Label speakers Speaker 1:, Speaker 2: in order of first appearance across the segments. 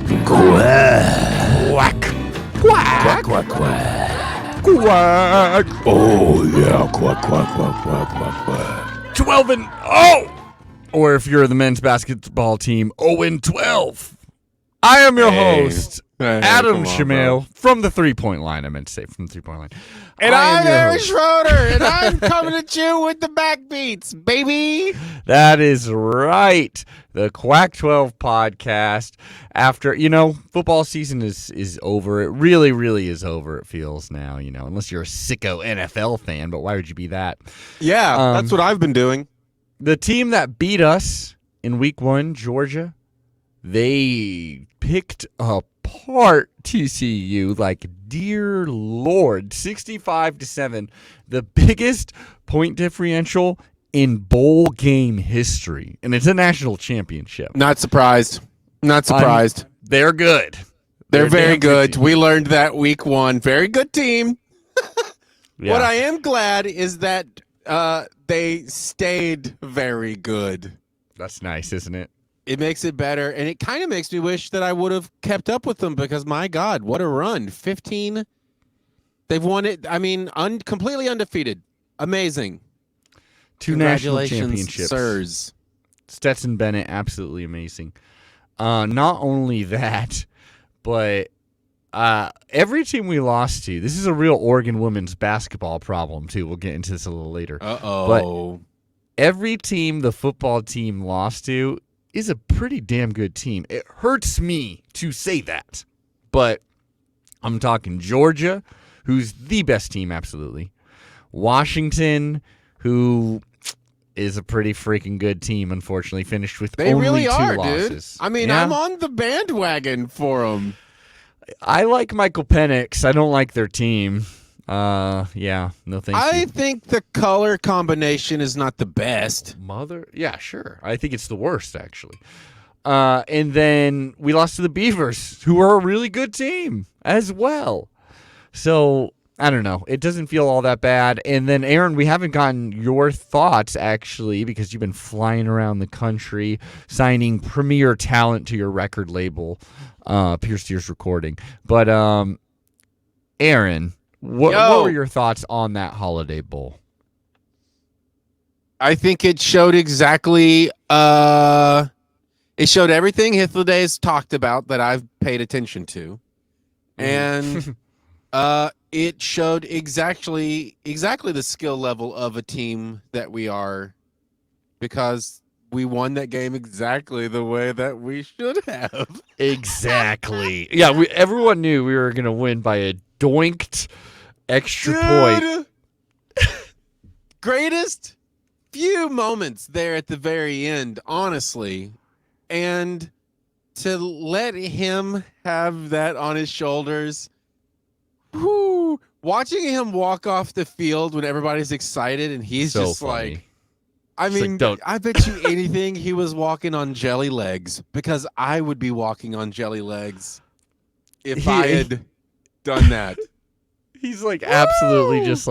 Speaker 1: Quack.
Speaker 2: Quack.
Speaker 1: Quack, quack, quack.
Speaker 2: Quack.
Speaker 1: Oh, yeah. Quack, quack, quack, quack, quack, quack.
Speaker 2: 12-0. Or if you're the men's basketball team, 0-12. I am your host, Adam Shamail, from the three-point line. I meant to say from the three-point line.
Speaker 3: And I'm Aaron
Speaker 2: host.
Speaker 3: Schroeder, and I'm coming at you with the backbeats, baby.
Speaker 2: That is right. The Quack 12 podcast. After, football season is over. It really, really is over, it feels now, unless you're a sicko NFL fan. But why would you be that?
Speaker 3: Yeah, that's what I've been doing.
Speaker 2: The team that beat us in week 1, Georgia, they picked apart TCU like, dear Lord, 65-7, the biggest point differential in bowl game history, and it's a national championship.
Speaker 3: Not surprised.
Speaker 2: They're good.
Speaker 3: They're very good.
Speaker 2: team.
Speaker 3: We learned that week 1. Very good team.
Speaker 2: Yeah.
Speaker 3: What I am glad is that they stayed very good.
Speaker 2: That's nice, isn't it?
Speaker 3: It makes it better, and it kind of makes me wish that I would have kept up with them because, my God, what a run. 15. They've won it, completely undefeated. Amazing.
Speaker 2: 2 national
Speaker 3: Congratulations,
Speaker 2: championships.
Speaker 3: sirs.
Speaker 2: Stetson Bennett, absolutely amazing. Not only that, but every team we lost to, this is a real Oregon women's basketball problem, too. We'll get into this a little later.
Speaker 3: Uh-oh.
Speaker 2: But every team the football team lost to is a pretty damn good team. It hurts me to say that, but I'm talking Georgia, who's the best team, absolutely. Washington, who is a pretty freaking good team, unfortunately, finished with
Speaker 3: They
Speaker 2: only
Speaker 3: really
Speaker 2: 2
Speaker 3: are,
Speaker 2: losses.
Speaker 3: dude.
Speaker 2: Yeah.
Speaker 3: I'm on the bandwagon for them.
Speaker 2: I like Michael Penix. I don't like their team. No thank you.
Speaker 3: I think the color combination is not the best.
Speaker 2: Yeah, sure. I think it's the worst, actually. And then we lost to the Beavers, who are a really good team as well. So, I don't know. It doesn't feel all that bad. And then, Aaron, we haven't gotten your thoughts, actually, because you've been flying around the country, signing premier talent to your record label, Pierce Tears Recording. But, Aaron, what were your thoughts on that Holiday Bowl?
Speaker 3: I think it showed exactly it showed everything Hythlodays talked about that I've paid attention to. And it showed exactly the skill level of a team that we are, because we won that game exactly the way that we should have.
Speaker 2: Exactly. Yeah, everyone knew we were going to win by a doinked extra point.
Speaker 3: Greatest few moments there at the very end, honestly. And to let him have that on his shoulders, watching him walk off the field when everybody's excited and he's
Speaker 2: so
Speaker 3: just
Speaker 2: funny.
Speaker 3: I bet you anything he was walking on jelly legs, because I would be walking on jelly legs if I had done that.
Speaker 2: He's absolutely just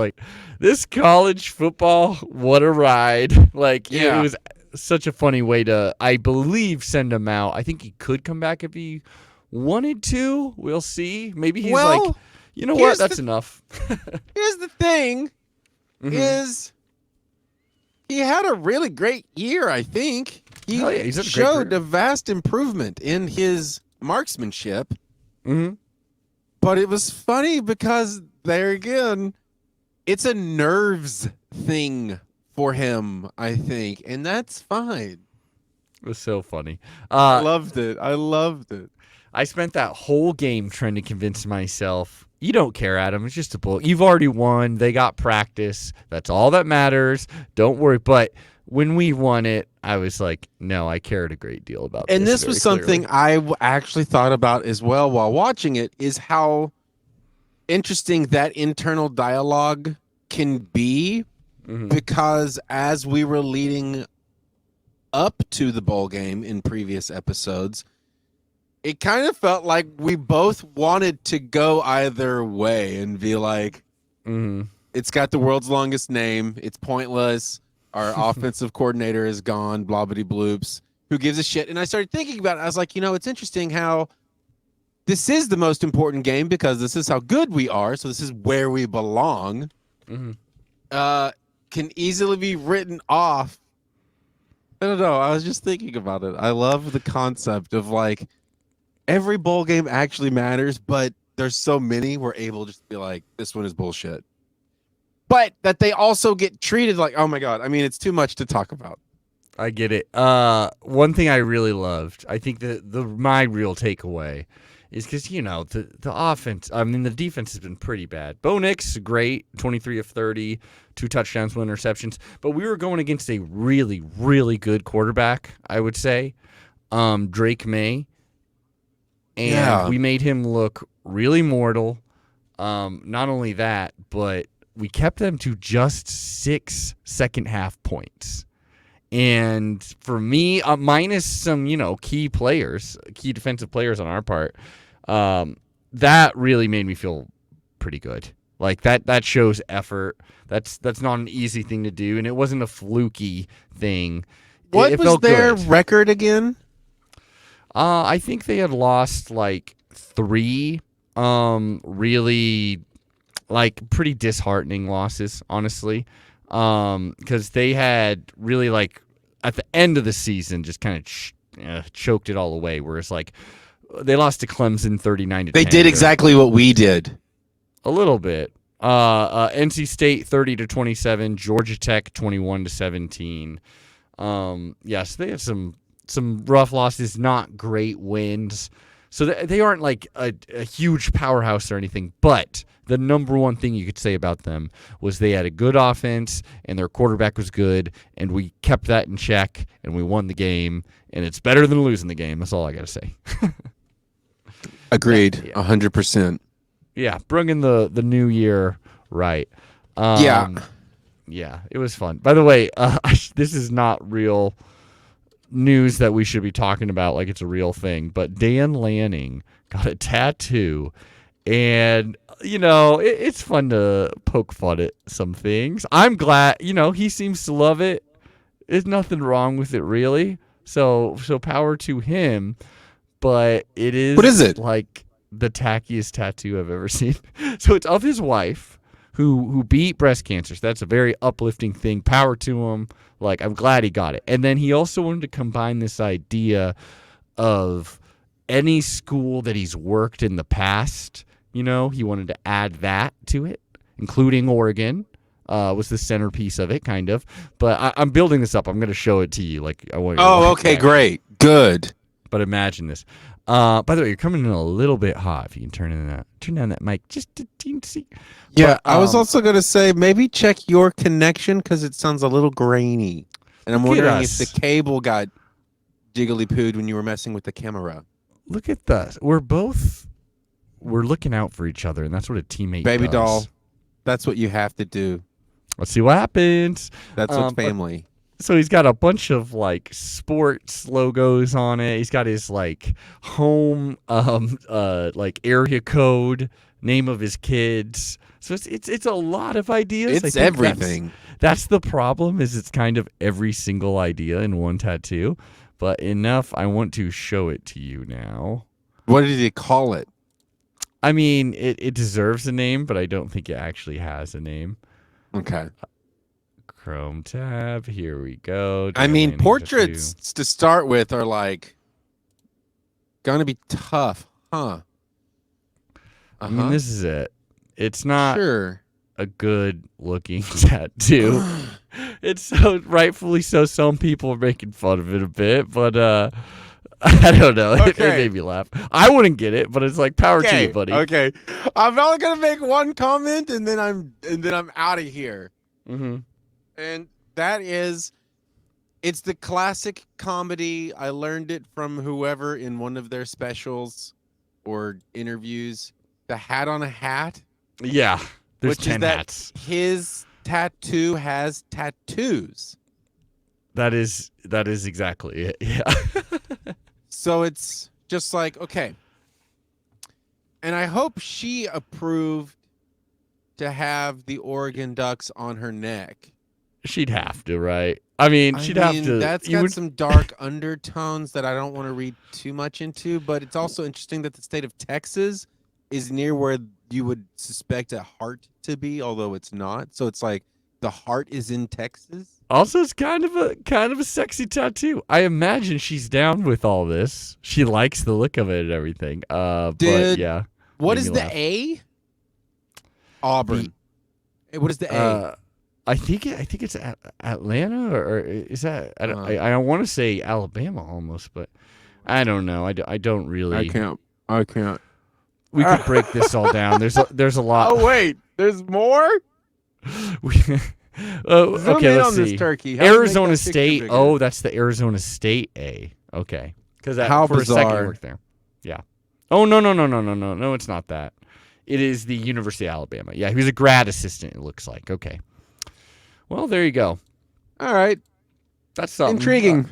Speaker 2: this college football, what a ride. It was such a funny way to, I believe, send him out. I think he could come back if he wanted to. We'll see. Maybe he's you know what? That's enough.
Speaker 3: Here's the thing, is he had a really great year, I think. He
Speaker 2: he's had a great
Speaker 3: showed
Speaker 2: career.
Speaker 3: a vast improvement in his marksmanship.
Speaker 2: Mm-hmm.
Speaker 3: But it was funny because, there again, it's a nerves thing for him, I think. And that's fine.
Speaker 2: It was so funny.
Speaker 3: I loved it.
Speaker 2: I spent that whole game trying to convince myself, you don't care, Adam. It's just a bull. You've already won. They got practice. That's all that matters. Don't worry. But when we won it, I was like, no, I cared a great deal about this.
Speaker 3: And this was something I actually thought about as well while watching it, is how interesting that internal dialogue can be, because as we were leading up to the bowl game in previous episodes, it kind of felt like we both wanted to go either way and be like, it's got the world's longest name. It's pointless. Our offensive coordinator is gone, blobbity bloops. Who gives a shit? And I started thinking about it. I was like, it's interesting how this is the most important game because this is how good we are. So this is where we belong.
Speaker 2: Mm-hmm.
Speaker 3: Can easily be written off. I don't know. I was just thinking about it. I love the concept of like every bowl game actually matters, but there's so many we're able just to be like, this one is bullshit. But that they also get treated like, oh my God. I mean, it's too much to talk about.
Speaker 2: I get it. One thing I really loved, I think my real takeaway is because, the offense, the defense has been pretty bad. Bo Nix, great, 23 of 30, 2 touchdowns, 1 interceptions. But we were going against a really, really good quarterback, I would say, Drake May. And we made him look really mortal. Not only that, but we kept them to just 6 second-half points. And for me, minus some, key defensive players on our part, that really made me feel pretty good. Like that shows effort. That's not an easy thing to do, and it wasn't a fluky thing.
Speaker 3: What
Speaker 2: it
Speaker 3: was
Speaker 2: felt
Speaker 3: their
Speaker 2: good.
Speaker 3: record again?
Speaker 2: I think they had lost like 3 really like pretty disheartening losses, honestly. Because they had really like at the end of the season just kind of choked it all away. Whereas like they lost to Clemson 39-10.
Speaker 3: They did exactly what we did.
Speaker 2: A little bit. NC State 30-27, Georgia Tech 21-17. Yes, they had some rough losses, not great wins. So they aren't like a huge powerhouse or anything, but the number one thing you could say about them was they had a good offense and their quarterback was good, and we kept that in check and we won the game, and it's better than losing the game. That's all I got to say.
Speaker 3: Agreed, 100%.
Speaker 2: Yeah, bringing the new year right. Yeah, it was fun. By the way, this is not real news that we should be talking about like it's a real thing, but Dan Lanning got a tattoo, and it's fun to poke fun at some things. I'm glad, he seems to love it. There's nothing wrong with it, really. So power to him. But it is,
Speaker 3: what is it?
Speaker 2: Like the tackiest tattoo I've ever seen. So it's of his wife who beat breast cancer. So that's a very uplifting thing. Power to him. Like, I'm glad he got it. And then he also wanted to combine this idea of any school that he's worked in the past. He wanted to add that to it, including Oregon. Was the centerpiece of it, kind of. But I'm building this up. I'm going to show it to you. Like, I want.
Speaker 3: Oh, okay, great, good.
Speaker 2: But imagine this. By the way, you're coming in a little bit hot. If you can turn down that mic just a teensy.
Speaker 3: Yeah,
Speaker 2: but,
Speaker 3: I was also going to say maybe check your connection because it sounds a little grainy, and I'm wondering if the cable got jiggly pooed when you were messing with the camera.
Speaker 2: Look at this. We're looking out for each other, and that's what a teammate
Speaker 3: Baby
Speaker 2: does.
Speaker 3: doll, that's what you have to do.
Speaker 2: Let's see what happens.
Speaker 3: That's what family.
Speaker 2: So he's got a bunch of like sports logos on it. He's got his like home like area code, name of his kids. So it's a lot of ideas.
Speaker 3: It's everything.
Speaker 2: That's the problem, is it's kind of every single idea in one tattoo. But enough, I want to show it to you now.
Speaker 3: What did he call it?
Speaker 2: I mean, it deserves a name, but I don't think it actually has a name.
Speaker 3: Okay.
Speaker 2: Chrome tab. Here we go.
Speaker 3: I mean, portraits to start with are like gonna be tough, huh?
Speaker 2: I mean, this is it. It's not
Speaker 3: sure
Speaker 2: a good looking tattoo. It's so rightfully so. Some people are making fun of it a bit, but I don't know.
Speaker 3: Okay.
Speaker 2: It made me laugh. I wouldn't get it, but it's like power to you, buddy.
Speaker 3: Okay, I'm only gonna make one comment and then I'm out of here.
Speaker 2: Mm-hmm.
Speaker 3: And that is, it's the classic comedy. I learned it from whoever in one of their specials or interviews. The hat on a hat.
Speaker 2: Yeah, there's
Speaker 3: which
Speaker 2: 10
Speaker 3: is that
Speaker 2: hats.
Speaker 3: His tattoo has tattoos.
Speaker 2: That is exactly it. Yeah.
Speaker 3: So it's just like, okay. And I hope she approved to have the Oregon Ducks on her neck.
Speaker 2: She'd have to, right? I mean, she'd have to.
Speaker 3: That's got some dark undertones that I don't want to read too much into, but it's also interesting that the state of Texas is near where you would suspect a heart to be, although it's not. So it's like the heart is in Texas.
Speaker 2: Also, it's kind of a sexy tattoo. I imagine she's down with all this. She likes the look of it and everything. But yeah.
Speaker 3: What is the A? Auburn. What is the A?
Speaker 2: I think it's Atlanta or is that I want to say Alabama almost, but I don't know. I don't really.
Speaker 3: I can't.
Speaker 2: We could break this all down. There's a lot.
Speaker 3: Oh wait, there's more.
Speaker 2: Okay, let's see.
Speaker 3: This turkey.
Speaker 2: Arizona State. Oh, that's the Arizona State A. Okay, because
Speaker 3: How
Speaker 2: for
Speaker 3: bizarre.
Speaker 2: a second you worked there. Yeah. Oh no, it's not that. It is the University of Alabama. Yeah, he was a grad assistant. It looks like. Okay. Well, there you go.
Speaker 3: All right.
Speaker 2: That's something.
Speaker 3: Intriguing.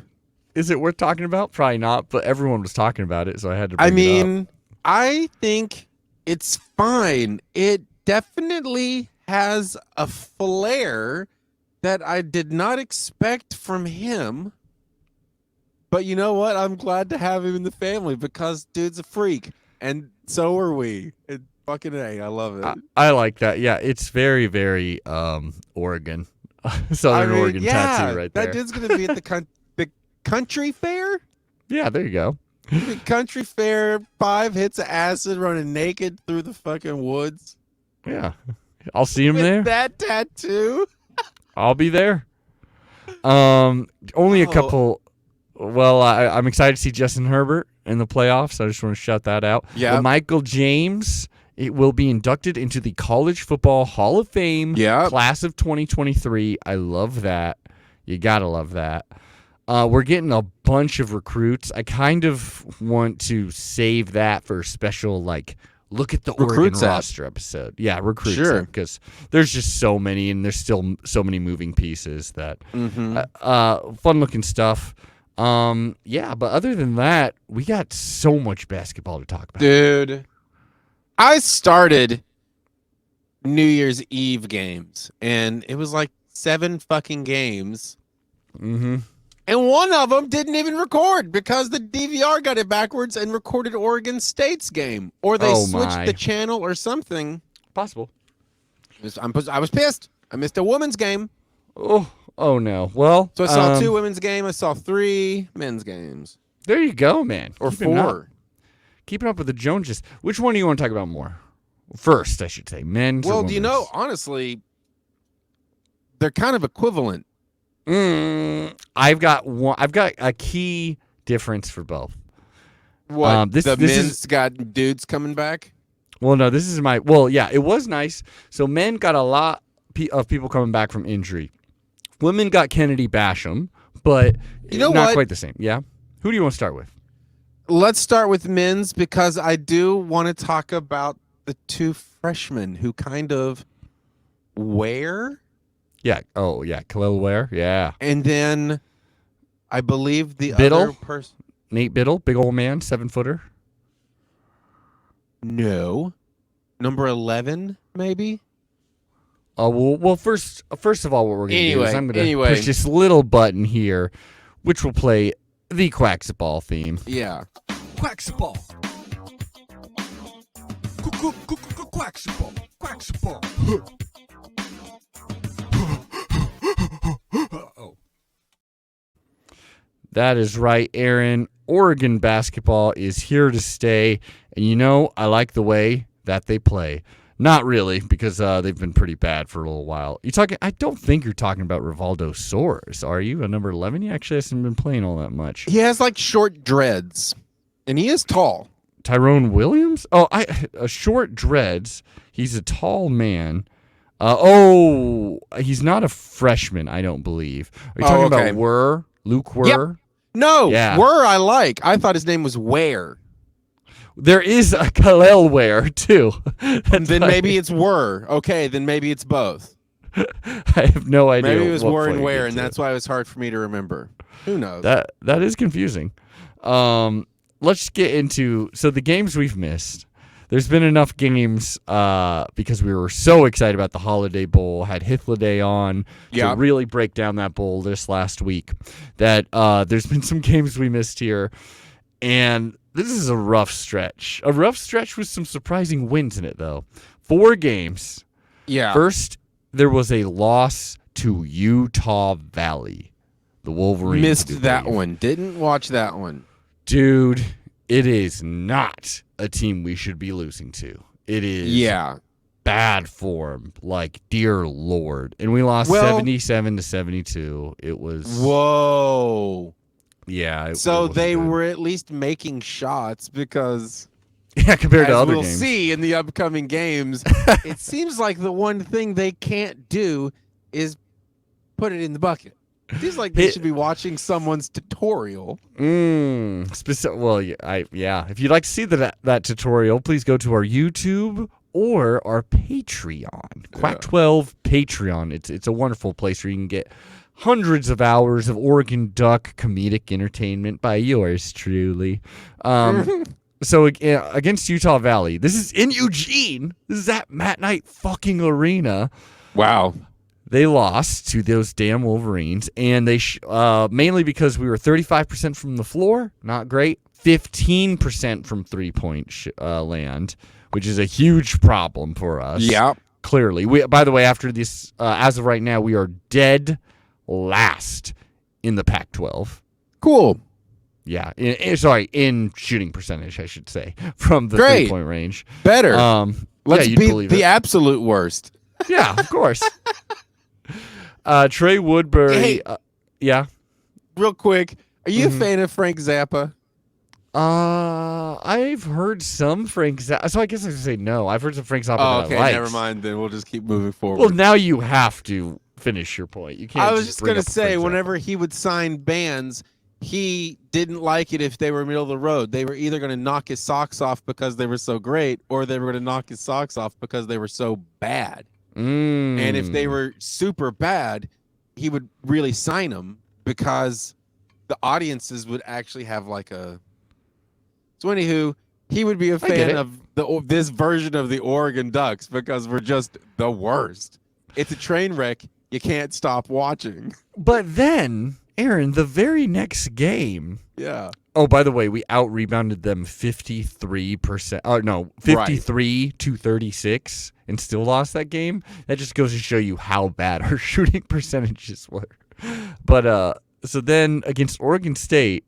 Speaker 2: Is it worth talking about? Probably not, but everyone was talking about it, so I had to bring it up.
Speaker 3: I think it's fine. It definitely has a flair that I did not expect from him. But you know what? I'm glad to have him in the family because dude's a freak. And so are we. Fucking A. I love it.
Speaker 2: I like that. Yeah, it's very, very Oregon. Southern Oregon tattoo right there.
Speaker 3: That dude's going to be at the country fair?
Speaker 2: Yeah, there you go.
Speaker 3: The country fair, 5 hits of acid running naked through the fucking woods.
Speaker 2: Yeah. I'll see him
Speaker 3: With
Speaker 2: there.
Speaker 3: that tattoo?
Speaker 2: I'll be there. Only a couple. Well, I'm excited to see Justin Herbert in the playoffs. I just want to shout that out.
Speaker 3: Yeah.
Speaker 2: Michael James, it will be inducted into the College Football Hall of Fame class of 2023. I love that. You got to love that. We're getting a bunch of recruits. I kind of want to save that for a special, look at the Oregon roster episode. Yeah, recruits. Sure. Because there's just so many, and there's still so many moving pieces that fun-looking stuff. Yeah, but other than that, we got so much basketball to talk about.
Speaker 3: Dude, I started New Year's Eve games, and it was like 7 fucking games.
Speaker 2: Mm-hmm.
Speaker 3: And one of them didn't even record because the DVR got it backwards and recorded Oregon State's game. Or they switched the channel or something.
Speaker 2: Possible.
Speaker 3: I was pissed. I missed a women's game.
Speaker 2: Oh no. Well,
Speaker 3: so I saw 2 women's games. I saw 3 men's games.
Speaker 2: There you go, man.
Speaker 3: Or 4.
Speaker 2: Keeping up with the Joneses. Which one do you want to talk about more? First, I should say, men's.
Speaker 3: Well,
Speaker 2: or
Speaker 3: do you know, honestly, they're kind of equivalent.
Speaker 2: I've got a key difference for both.
Speaker 3: What? This men's got dudes coming back?
Speaker 2: Well, no, this is my. Well, yeah, it was nice. So men got a lot of people coming back from injury. Women got Kennedy Basham, but not quite the same. Yeah. Who do you want to start with?
Speaker 3: Let's start with men's because I do want to talk about the 2 freshmen who kind of wear.
Speaker 2: Yeah. Oh, yeah. Khalil Ware. Yeah.
Speaker 3: And then I believe the
Speaker 2: Biddle?
Speaker 3: other person.
Speaker 2: Nate Biddle, big old man, 7-footer.
Speaker 3: No. Number 11, maybe?
Speaker 2: Well, first of all, what we're going to do is I'm going to push this little button here, which will play the Quacksball theme.
Speaker 3: Yeah.
Speaker 1: Quacksball. Quacksball. Quacksball.
Speaker 2: That is right, Aaron. Oregon basketball is here to stay. And I like the way that they play. Not really, because they've been pretty bad for a little while. I don't think you're talking about Rivaldo Soares, are you? A number 11? He actually hasn't been playing all that much.
Speaker 3: He has short dreads, and he is tall.
Speaker 2: Tyrone Williams? Short dreads. He's a tall man. He's not a freshman, I don't believe. Are you talking about Luke Were?
Speaker 3: Yep. No, Were I like. I thought his name was Ware.
Speaker 2: There is a Khalil Ware, too.
Speaker 3: Then maybe it's Were. Okay, then maybe it's both.
Speaker 2: I have no idea.
Speaker 3: Maybe it was Were and Ware, and that's why it was hard for me to remember. Who knows?
Speaker 2: That is confusing. Let's get into the games we've missed. there's been enough games because we were so excited about the Holiday Bowl, had Hithliday on to really break down that bowl this last week, that there's been some games we missed here, and this is a rough stretch. A rough stretch with some surprising wins in it, though. 4 games.
Speaker 3: Yeah.
Speaker 2: First, there was a loss to Utah Valley. The Wolverines.
Speaker 3: Missed that one. Didn't watch that one.
Speaker 2: Dude, it is not a team we should be losing to. It is bad form, like dear Lord. And we lost 77-72. It was
Speaker 3: whoa.
Speaker 2: Yeah.
Speaker 3: So they were at least making shots because
Speaker 2: compared to other
Speaker 3: we'll
Speaker 2: games.
Speaker 3: See in the upcoming games, it seems like the one thing they can't do is put it in the bucket. It seems like they should be watching someone's tutorial.
Speaker 2: Well, yeah. If you'd like to see that tutorial, please go to our YouTube or our Patreon. Pac-12 Patreon. It's a wonderful place where you can get hundreds of hours of Oregon Duck comedic entertainment by yours truly. So against Utah Valley, this is in Eugene. This is at Matt Knight fucking Arena.
Speaker 3: Wow.
Speaker 2: They lost to those damn Wolverines, and they mainly because we were 35% from the floor, not great. 15% from three-point land, which is a huge problem for us.
Speaker 3: Yeah,
Speaker 2: clearly. By the way, after this, as of right now, we are dead last in the Pac-12.
Speaker 3: Cool.
Speaker 2: Yeah, in shooting percentage, I should say, from the three-point range.
Speaker 3: Better. Let's be the absolute worst.
Speaker 2: Yeah, of course. Trey Woodbury.
Speaker 3: Hey, real quick, are you a fan of Frank Zappa?
Speaker 2: I've heard some Frank Zappa. So I guess I should say no. I've heard some Frank Zappa.
Speaker 3: Oh, okay, never mind. Then we'll just keep moving forward.
Speaker 2: Well, now you have to finish your point. You can't.
Speaker 3: I was just gonna say, whenever he would sign bands, he didn't like it if they were middle of the road. They were either going to knock his socks off because they were so great, or they were going to knock his socks off because they were so bad. And if they were super bad, he would really sign them because the audiences would actually have like a. So anywho, he would be a fan of this version of the Oregon Ducks because we're just the worst. It's a train wreck. You can't stop watching.
Speaker 2: But then, Aaron, the very next game.
Speaker 3: Yeah.
Speaker 2: Oh, by the way, we out-rebounded them 53%. Oh, no, 53-36 and still lost that game. That just goes to show you how bad our shooting percentages were. But so then against Oregon State,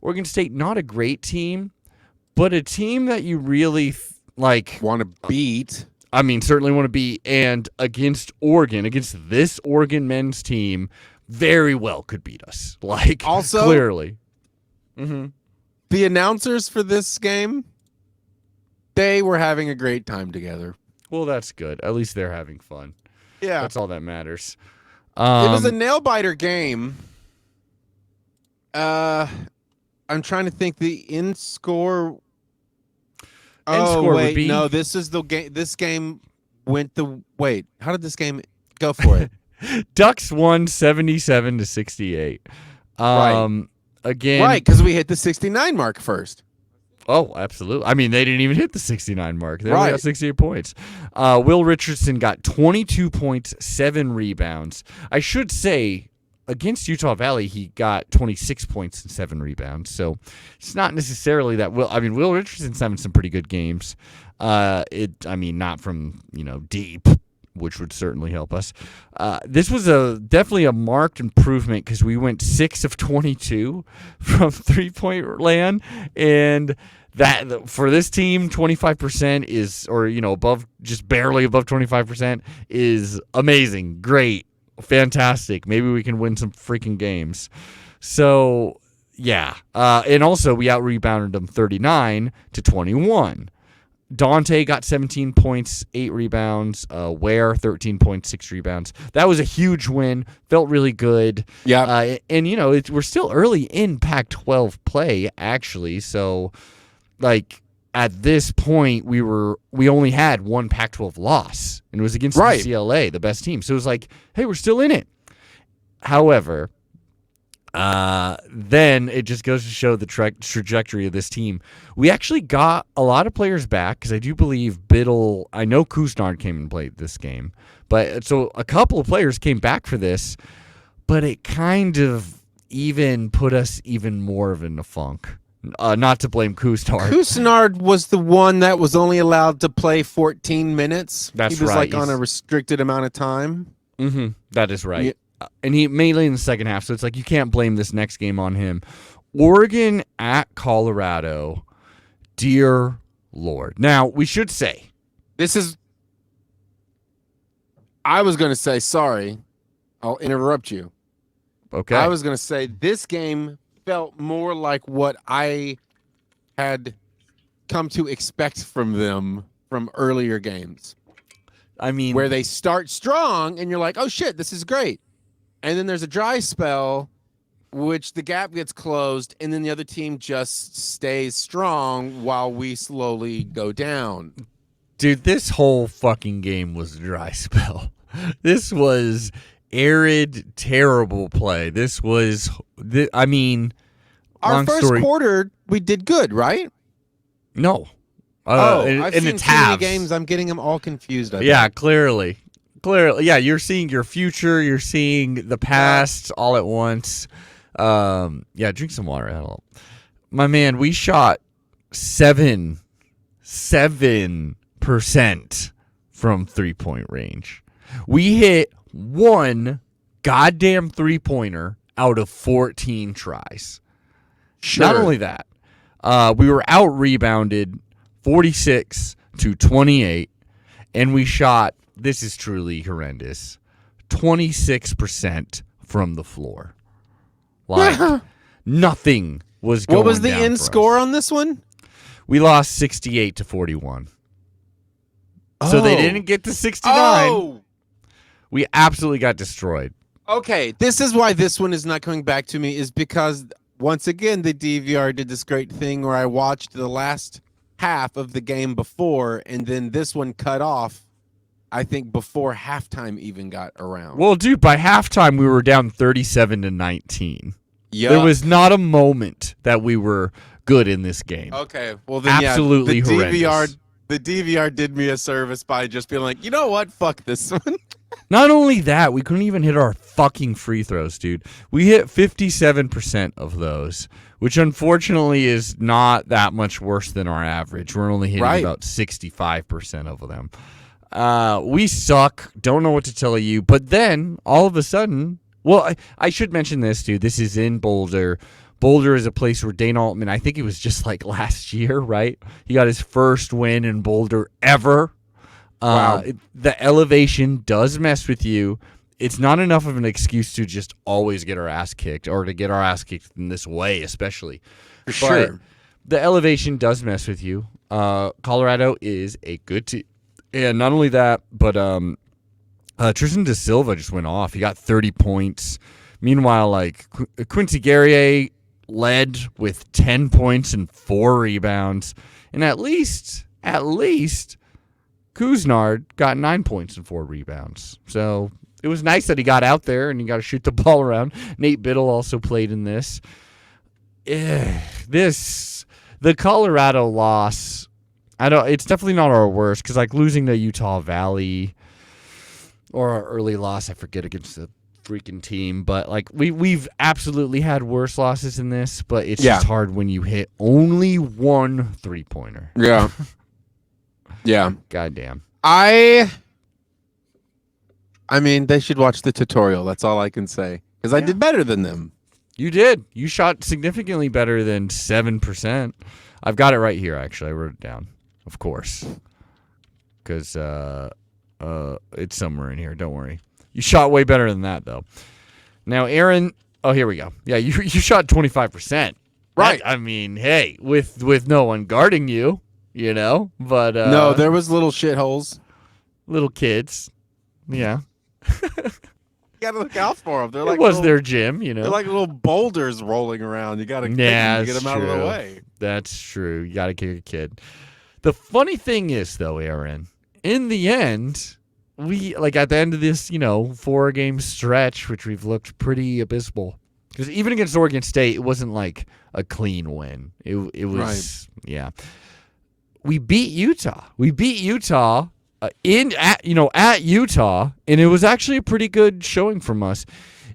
Speaker 2: not a great team, but a team that you really
Speaker 3: want to beat.
Speaker 2: I mean, certainly want to beat. And against this Oregon men's team, very well could beat us. Also, clearly. Mm-hmm.
Speaker 3: The announcers for this game, they were having a great time together.
Speaker 2: Well, that's good. At least they're having fun.
Speaker 3: Yeah.
Speaker 2: That's all that matters.
Speaker 3: It was a nail-biter game. I'm trying to think the end score.
Speaker 2: Would be...
Speaker 3: No, this is the game. This game went the... Wait, how did this game... Go for it.
Speaker 2: Ducks won 77-68.
Speaker 3: Right.
Speaker 2: Again,
Speaker 3: right, because we hit the 69 mark first.
Speaker 2: Oh, absolutely. I mean, they didn't even hit the 69 mark. They only got 68 points. Will Richardson got 22 points, 7 rebounds. I should say, against Utah Valley, he got 26 points and 7 rebounds. So it's not necessarily that Will Richardson's having some pretty good games. Not from, deep, which would certainly help us. This was definitely a marked improvement because we went 6 of 22 from three-point land, and that for this team, 25% is, above, just barely above 25% is amazing, great, fantastic. Maybe we can win some freaking games. So yeah, and also we out-rebounded them 39-21. Dante got 17 points, 8 rebounds. Ware, 13 points, 6 rebounds. That was a huge win. Felt really good.
Speaker 3: Yeah.
Speaker 2: And we're still early in Pac-12 play, actually. So, at this point, we only had one Pac-12 loss, and it was against UCLA, the best team. So it was hey, we're still in it. However, then it just goes to show the trajectory of this team. We actually got a lot of players back because I do believe Biddle. I know Kusnard came and played this game, but so a couple of players came back for this, but it kind of even put us even more of in a funk. Not to blame Kusnard.
Speaker 3: Kusnard was the one that was only allowed to play 14 minutes.
Speaker 2: That's
Speaker 3: he was
Speaker 2: right.
Speaker 3: like on a restricted amount of time.
Speaker 2: Mm-hmm. That is right.
Speaker 3: Yeah.
Speaker 2: And he mainly in the second half, so it's like you can't blame this next game on him. Oregon at Colorado. Dear Lord. Now, we should say.
Speaker 3: I was going to say, sorry, I'll interrupt you.
Speaker 2: Okay.
Speaker 3: I was going to say this game felt more like what I had come to expect from them from earlier games.
Speaker 2: I mean,
Speaker 3: where they start strong and you're like, oh shit, this is great. And then there's a dry spell, which the gap gets closed, and then the other team just stays strong while we slowly go down.
Speaker 2: Dude, this whole fucking game was a dry spell. This was arid, terrible play. This was, I mean,
Speaker 3: our first quarter, we did good, right?
Speaker 2: No.
Speaker 3: I've seen too many games. I'm getting them all confused.
Speaker 2: Yeah, clearly. Yeah, you're seeing your future. You're seeing the past all at once. Yeah, drink some water. That'll help. My man, we shot 7% from 3-point range. We hit one goddamn 3-pointer out of 14 tries.
Speaker 3: Sure.
Speaker 2: Not only that, we were out-rebounded 46-28, and we shot, this is truly horrendous, 26% from the floor. Like, nothing was going
Speaker 3: What was the
Speaker 2: down
Speaker 3: end
Speaker 2: for
Speaker 3: score
Speaker 2: us.
Speaker 3: on this one?
Speaker 2: We lost 68-41. So they didn't get to 69.
Speaker 3: Oh!
Speaker 2: We absolutely got destroyed.
Speaker 3: Okay, this is why this one is not coming back to me, is because, once again, the DVR did this great thing where I watched the last half of the game before, and then this one cut off, I think, before halftime even got around.
Speaker 2: Well, dude, by halftime, we were down 37-19.
Speaker 3: Yep.
Speaker 2: There was not a moment that we were good in this game.
Speaker 3: Okay, well then,
Speaker 2: Absolutely
Speaker 3: the
Speaker 2: horrendous.
Speaker 3: The DVR did me a service by just being like, you know what? Fuck this one.
Speaker 2: Not only that, we couldn't even hit our fucking free throws, dude. We hit 57% of those, which unfortunately is not that much worse than our average. We're only hitting about 65% of them. We suck. Don't know what to tell you. But then, all of a sudden, well, I should mention this, dude. This is in Boulder. Boulder is a place where Dane Altman, I think it was just like last year, right? He got his first win in Boulder ever.
Speaker 3: Wow.
Speaker 2: The elevation does mess with you. It's not enough of an excuse to just always get our ass kicked, or to get our ass kicked in this way, especially.
Speaker 3: For sure.
Speaker 2: The elevation does mess with you. Colorado is a good team. And not only that, but Tristan Da Silva just went off. He got 30 points. Meanwhile, like Quincy Guerrier led with 10 points and 4 rebounds. And at least Kusnard got 9 points and 4 rebounds. So it was nice that he got out there and he got to shoot the ball around. Nate Biddle also played in this. The Colorado loss, it's definitely not our worst, because like losing to Utah Valley or our early loss, I forget, against the freaking team, but like we've absolutely had worse losses in this, but it's just hard when you hit only one 3-pointer.
Speaker 3: Yeah. Yeah.
Speaker 2: Goddamn.
Speaker 3: I mean, they should watch the tutorial. That's all I can say, because I did better than them.
Speaker 2: You did. You shot significantly better than 7%. I've got it right here, actually. I wrote it down, of course, because it's somewhere in here. Don't worry. You shot way better than that, though. Now, Aaron. Oh, here we go. Yeah, you shot 25%.
Speaker 3: Right.
Speaker 2: I mean, hey, with no one guarding you, you know. But
Speaker 3: no, there was little shitholes,
Speaker 2: little kids. Yeah.
Speaker 3: You gotta look out for them. They're
Speaker 2: It
Speaker 3: like
Speaker 2: was their gym, you know.
Speaker 3: They're like little boulders rolling around. You gotta
Speaker 2: Yeah,
Speaker 3: get them out of the way.
Speaker 2: That's true. You gotta kick a kid. The funny thing is, though, Aaron, in the end, we, like, at the end of this, 4-game stretch, which we've looked pretty abysmal, Because even against Oregon State, it wasn't like a clean win. It was, yeah. We beat Utah. We beat Utah at Utah, and it was actually a pretty good showing from us.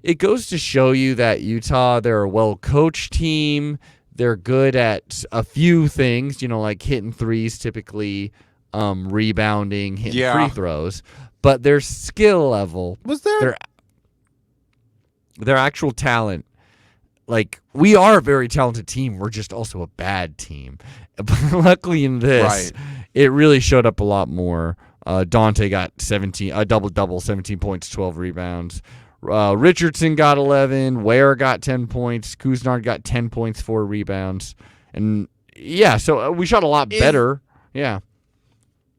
Speaker 2: It goes to show you that Utah, they're a well-coached team. They're good at a few things, like hitting threes typically, rebounding, hitting free throws. But their skill level, their actual talent, like, we are a very talented team. We're just also a bad team. But luckily in this, it really showed up a lot more. Dante got a double-double, 17 points, 12 rebounds. Richardson got 11. Ware got 10 points. Kuznard got 10 points, 4 rebounds. And, yeah, so we shot a lot better. Yeah.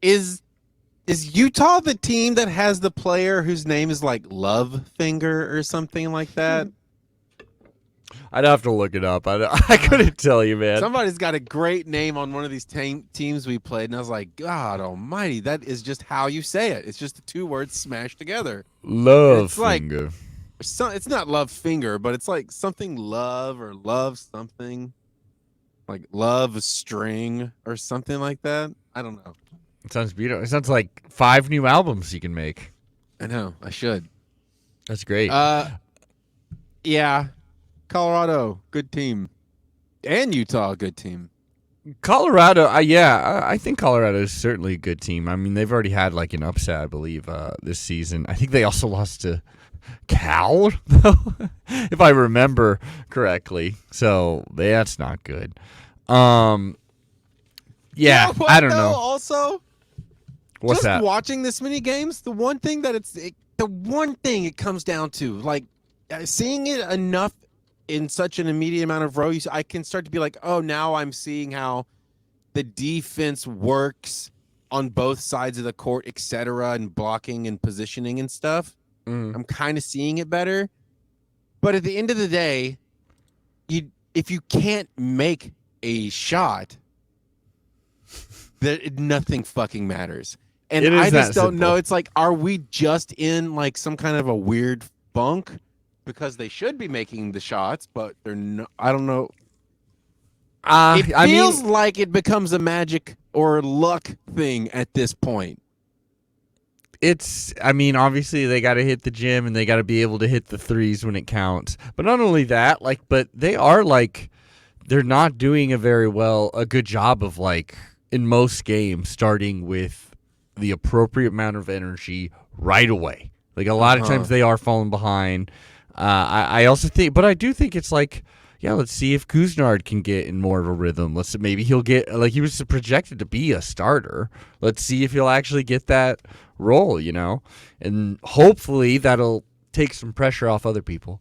Speaker 3: Is Utah the team that has the player whose name is like Love Finger or something like that?
Speaker 2: I'd have to look it up. I couldn't tell you, man.
Speaker 3: Somebody's got a great name on one of these teams we played, and I was like, God almighty, that is just how you say it. It's just the 2 words smashed together.
Speaker 2: Love Finger.
Speaker 3: It's not Love Finger, but it's like something love or love something. Like Love String or something like that. I don't know.
Speaker 2: It sounds beautiful. It sounds like 5 new albums you can make.
Speaker 3: I know. I should.
Speaker 2: That's great.
Speaker 3: Yeah. Colorado, good team. And Utah, good team.
Speaker 2: Colorado, I think Colorado is certainly a good team. I mean, they've already had like an upset, I believe, this season. I think they also lost to Cal, though, if I remember correctly. So that's not good. Yeah, I don't know.
Speaker 3: Also,
Speaker 2: what's
Speaker 3: just
Speaker 2: that?
Speaker 3: Watching this many games, the one thing it comes down to, like, seeing it enough in such an immediate amount of rows, I can start to be like, oh, now I'm seeing how the defense works on both sides of the court, etc., and blocking and positioning and stuff. I'm kind of seeing it better. But at the end of the day, if you can't make a shot, nothing fucking matters. And I just don't know. It's like, are we just in like some kind of a weird funk? Because they should be making the shots, but they're not. I don't know. It feels like it becomes a magic or luck thing at this point.
Speaker 2: Obviously they got to hit the gym and they got to be able to hit the threes when it counts. But not only that, but they are they're not doing a good job of in most games starting with the appropriate amount of energy right away. Like a lot of times they are falling behind. I also think, but I do think it's let's see if Kuznard can get in more of a rhythm. Maybe he'll get, he was projected to be a starter. Let's see if he'll actually get that role, and hopefully that'll take some pressure off other people.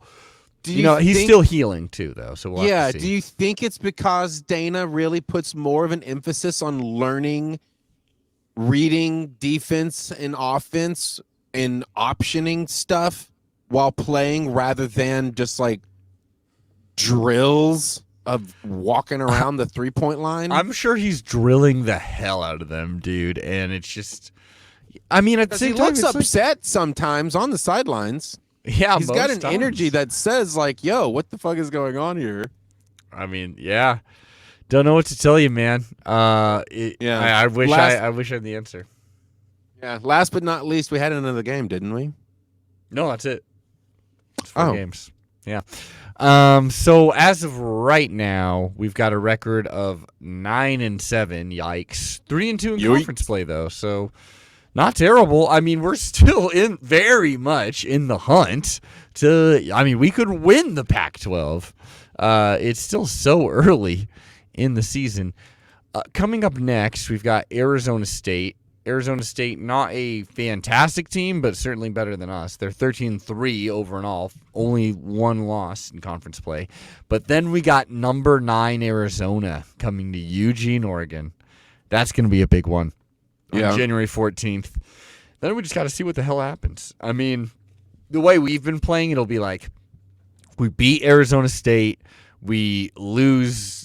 Speaker 2: He's still healing too, though. So we'll have to see.
Speaker 3: Do you think it's because Dana really puts more of an emphasis on reading defense and offense and optioning stuff while playing rather than just drills of walking around the 3-point line?
Speaker 2: I'm sure he's drilling the hell out of them, dude. And it's just, at the same time,
Speaker 3: he looks upset sometimes on the sidelines.
Speaker 2: Yeah,
Speaker 3: he's got an energy that says yo, what the fuck is going on here?
Speaker 2: Yeah. Don't know what to tell you, man. I wish I had the answer.
Speaker 3: Yeah. Last but not least, we had another game, didn't we?
Speaker 2: No, that's it. It's 4 games. Yeah. So as of right now, we've got a record of 9-7. Yikes. 3-2 in conference play, though. So not terrible. We're still very much in the hunt we could win the Pac-12. It's still so early in the season. Coming up next, we've got Arizona State. Arizona State, not a fantastic team, but certainly better than us. They're 13-3 over and all, only 1 loss in conference play. But then we got number 9 Arizona coming to Eugene, Oregon. That's going to be a big one on January 14th. Then we just got to see what the hell happens. The way we've been playing, it'll be we beat Arizona State, we lose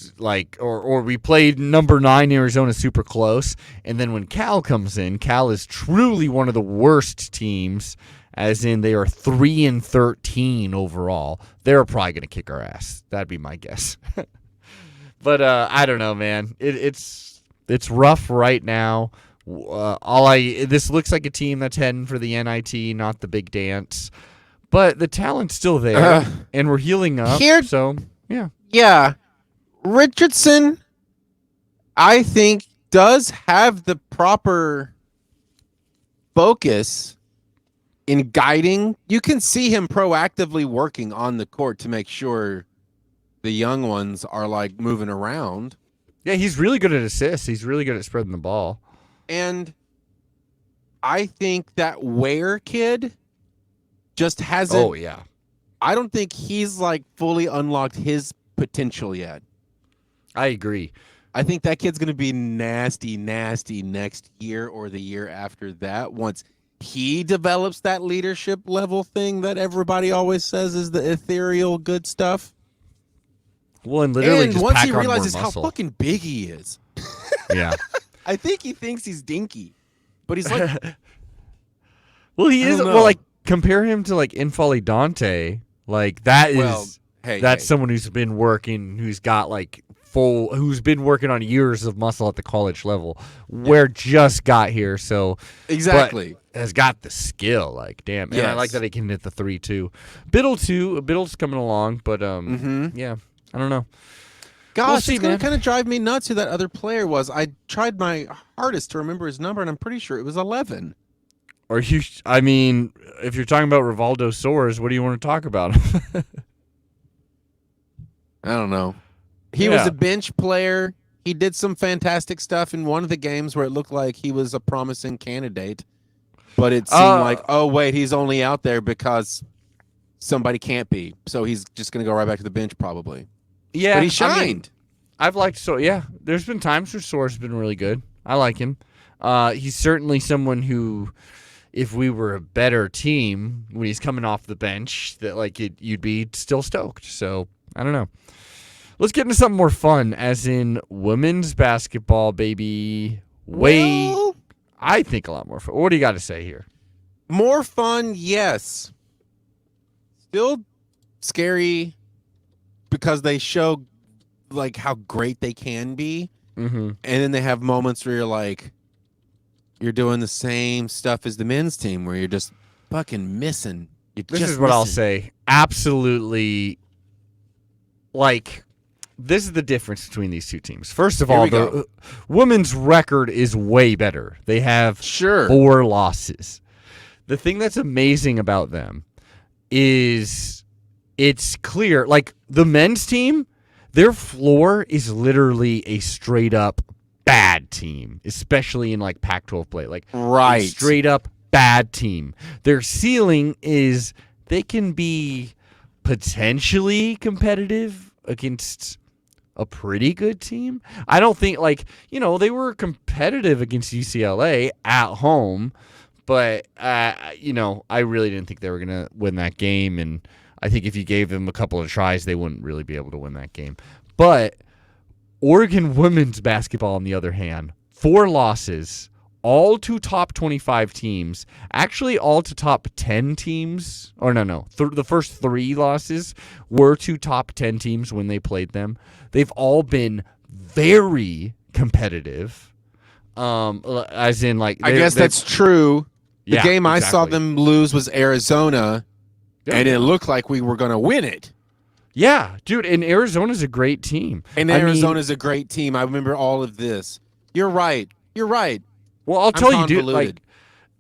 Speaker 2: or we played number 9 Arizona super close, and then when Cal comes in, Cal is truly one of the worst teams as in they are 3-13 overall. They're probably going to kick our ass. That'd be my guess. But I don't know, man. It's rough right now. This looks like a team that's heading for the NIT, not the big dance. But the talent's still there, and we're healing up. So yeah.
Speaker 3: Yeah, Richardson, I think, does have the proper focus in guiding. You can see him proactively working on the court to make sure the young ones are like moving around.
Speaker 2: Yeah, he's really good at assists. He's really good at spreading the ball.
Speaker 3: And I think that Ware kid just hasn't.
Speaker 2: Oh, yeah.
Speaker 3: I don't think he's like fully unlocked his potential yet.
Speaker 2: I agree.
Speaker 3: I think that kid's going to be nasty next year or the year after that once he develops that leadership level thing that everybody always says is the ethereal good stuff.
Speaker 2: Well, and literally just
Speaker 3: once
Speaker 2: pack
Speaker 3: he
Speaker 2: on
Speaker 3: realizes
Speaker 2: more
Speaker 3: how
Speaker 2: muscle.
Speaker 3: fucking big he is.
Speaker 2: Yeah.
Speaker 3: I think he thinks he's dinky, but he's like,
Speaker 2: well, he is.
Speaker 3: don't know.
Speaker 2: Well, like compare him to like Infali Dante. Like that is
Speaker 3: well,
Speaker 2: that's someone who's been working, who's got like who's been working on years of muscle at the college level. Where just got here, so
Speaker 3: exactly
Speaker 2: has got the skill. Like damn, and I like that he can hit the 3 too. Biddle's coming along, but yeah, I don't know.
Speaker 3: Gosh, it's going to kind of drive me nuts who that other player was. I tried my hardest to remember his number, and I'm pretty sure it was 11.
Speaker 2: Or I mean, if you're talking about Rivaldo Soares, what do you want to talk about?
Speaker 3: I don't know. He was a bench player. He did some fantastic stuff in one of the games where it looked like he was a promising candidate. But it seemed like, oh, wait, he's only out there because somebody can't be. So he's just going to go right back to the bench probably.
Speaker 2: Yeah,
Speaker 3: but he shined.
Speaker 2: I've liked there's been times where Soares has been really good. I like him. He's certainly someone who, if we were a better team when he's coming off the bench, that like you'd be still stoked. So I don't know. Let's get into something more fun, as in women's basketball, baby. I think a lot more fun. What do you got to say here?
Speaker 3: More fun, yes. Still scary because they show like how great they can be.
Speaker 2: Mm-hmm.
Speaker 3: And then they have moments where you're like, you're doing the same stuff as the men's team where you're just fucking missing.
Speaker 2: This is what I'll say. Absolutely. Like, this is the difference between these two teams. First of all, the women's record is way better. They have 4 losses. The thing that's amazing about them is it's clear. Like, the men's team, their floor is literally a straight up bad team, especially in like Pac-12 play. Like, a straight up bad team. Their ceiling is they can be potentially competitive against a pretty good team. I don't think they were competitive against UCLA at home, but I really didn't think they were going to win that game, and I think if you gave them a couple of tries, they wouldn't really be able to win that game. But Oregon women's basketball, on the other hand, 4 losses, all to top 25 teams, actually all to top 10 teams, or no, the first 3 losses were to top 10 teams when they played them. They've all been very competitive, as in like...
Speaker 3: I guess that's true. The game I saw
Speaker 2: exactly.
Speaker 3: them lose was Arizona, and it looked like we were going to win it.
Speaker 2: Yeah, dude, and Arizona's a great team.
Speaker 3: And Arizona's a great team. I remember all of this. You're right.
Speaker 2: Well, I'll tell you, dude, like,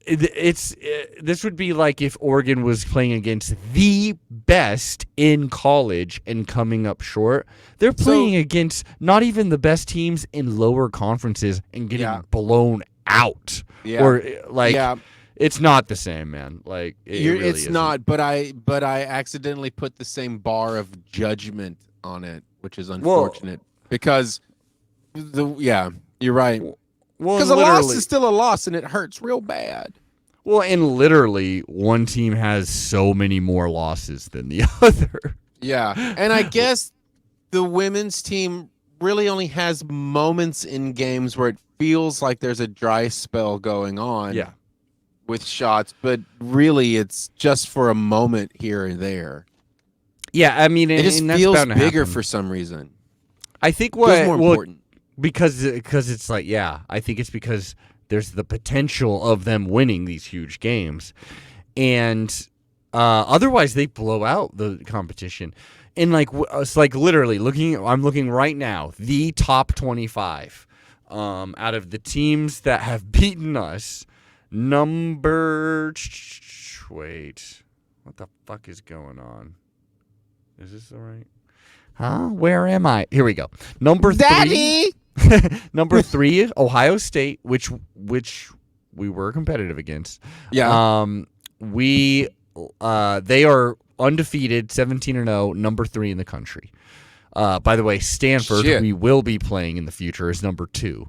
Speaker 2: this would be like if Oregon was playing against the best in college and coming up short. They're playing against not even the best teams in lower conferences and getting blown out.
Speaker 3: Yeah.
Speaker 2: Or like it's not the same, man. Like
Speaker 3: it's
Speaker 2: isn't.
Speaker 3: not, but I accidentally put the same bar of judgment on it, which is unfortunate because you're right. Because a loss is still a loss, and it hurts real bad.
Speaker 2: Well, and literally, one team has so many more losses than the other.
Speaker 3: Yeah, and I guess the women's team really only has moments in games where it feels like there's a dry spell going on.
Speaker 2: Yeah.
Speaker 3: with shots, but really it's just for a moment here and there.
Speaker 2: Yeah, I mean,
Speaker 3: It just
Speaker 2: and that's
Speaker 3: feels
Speaker 2: bound to
Speaker 3: bigger
Speaker 2: happen.
Speaker 3: for some reason.
Speaker 2: I think
Speaker 3: Feels more important.
Speaker 2: because it's like, yeah, I think it's because there's the potential of them winning these huge games, and otherwise they blow out the competition. And like it's like literally I'm looking right now, the top 25 out of the teams that have beaten us. Wait, what the fuck is going on? Is this all right? Huh? Where am I? Here we go. Number
Speaker 3: Daddy!
Speaker 2: 3. Number 3, Ohio State, which we were competitive against.
Speaker 3: Yeah.
Speaker 2: They are undefeated, 17-0, number 3 in the country. By the way, Stanford,
Speaker 3: Shit.
Speaker 2: we will be playing in the future, is number 2.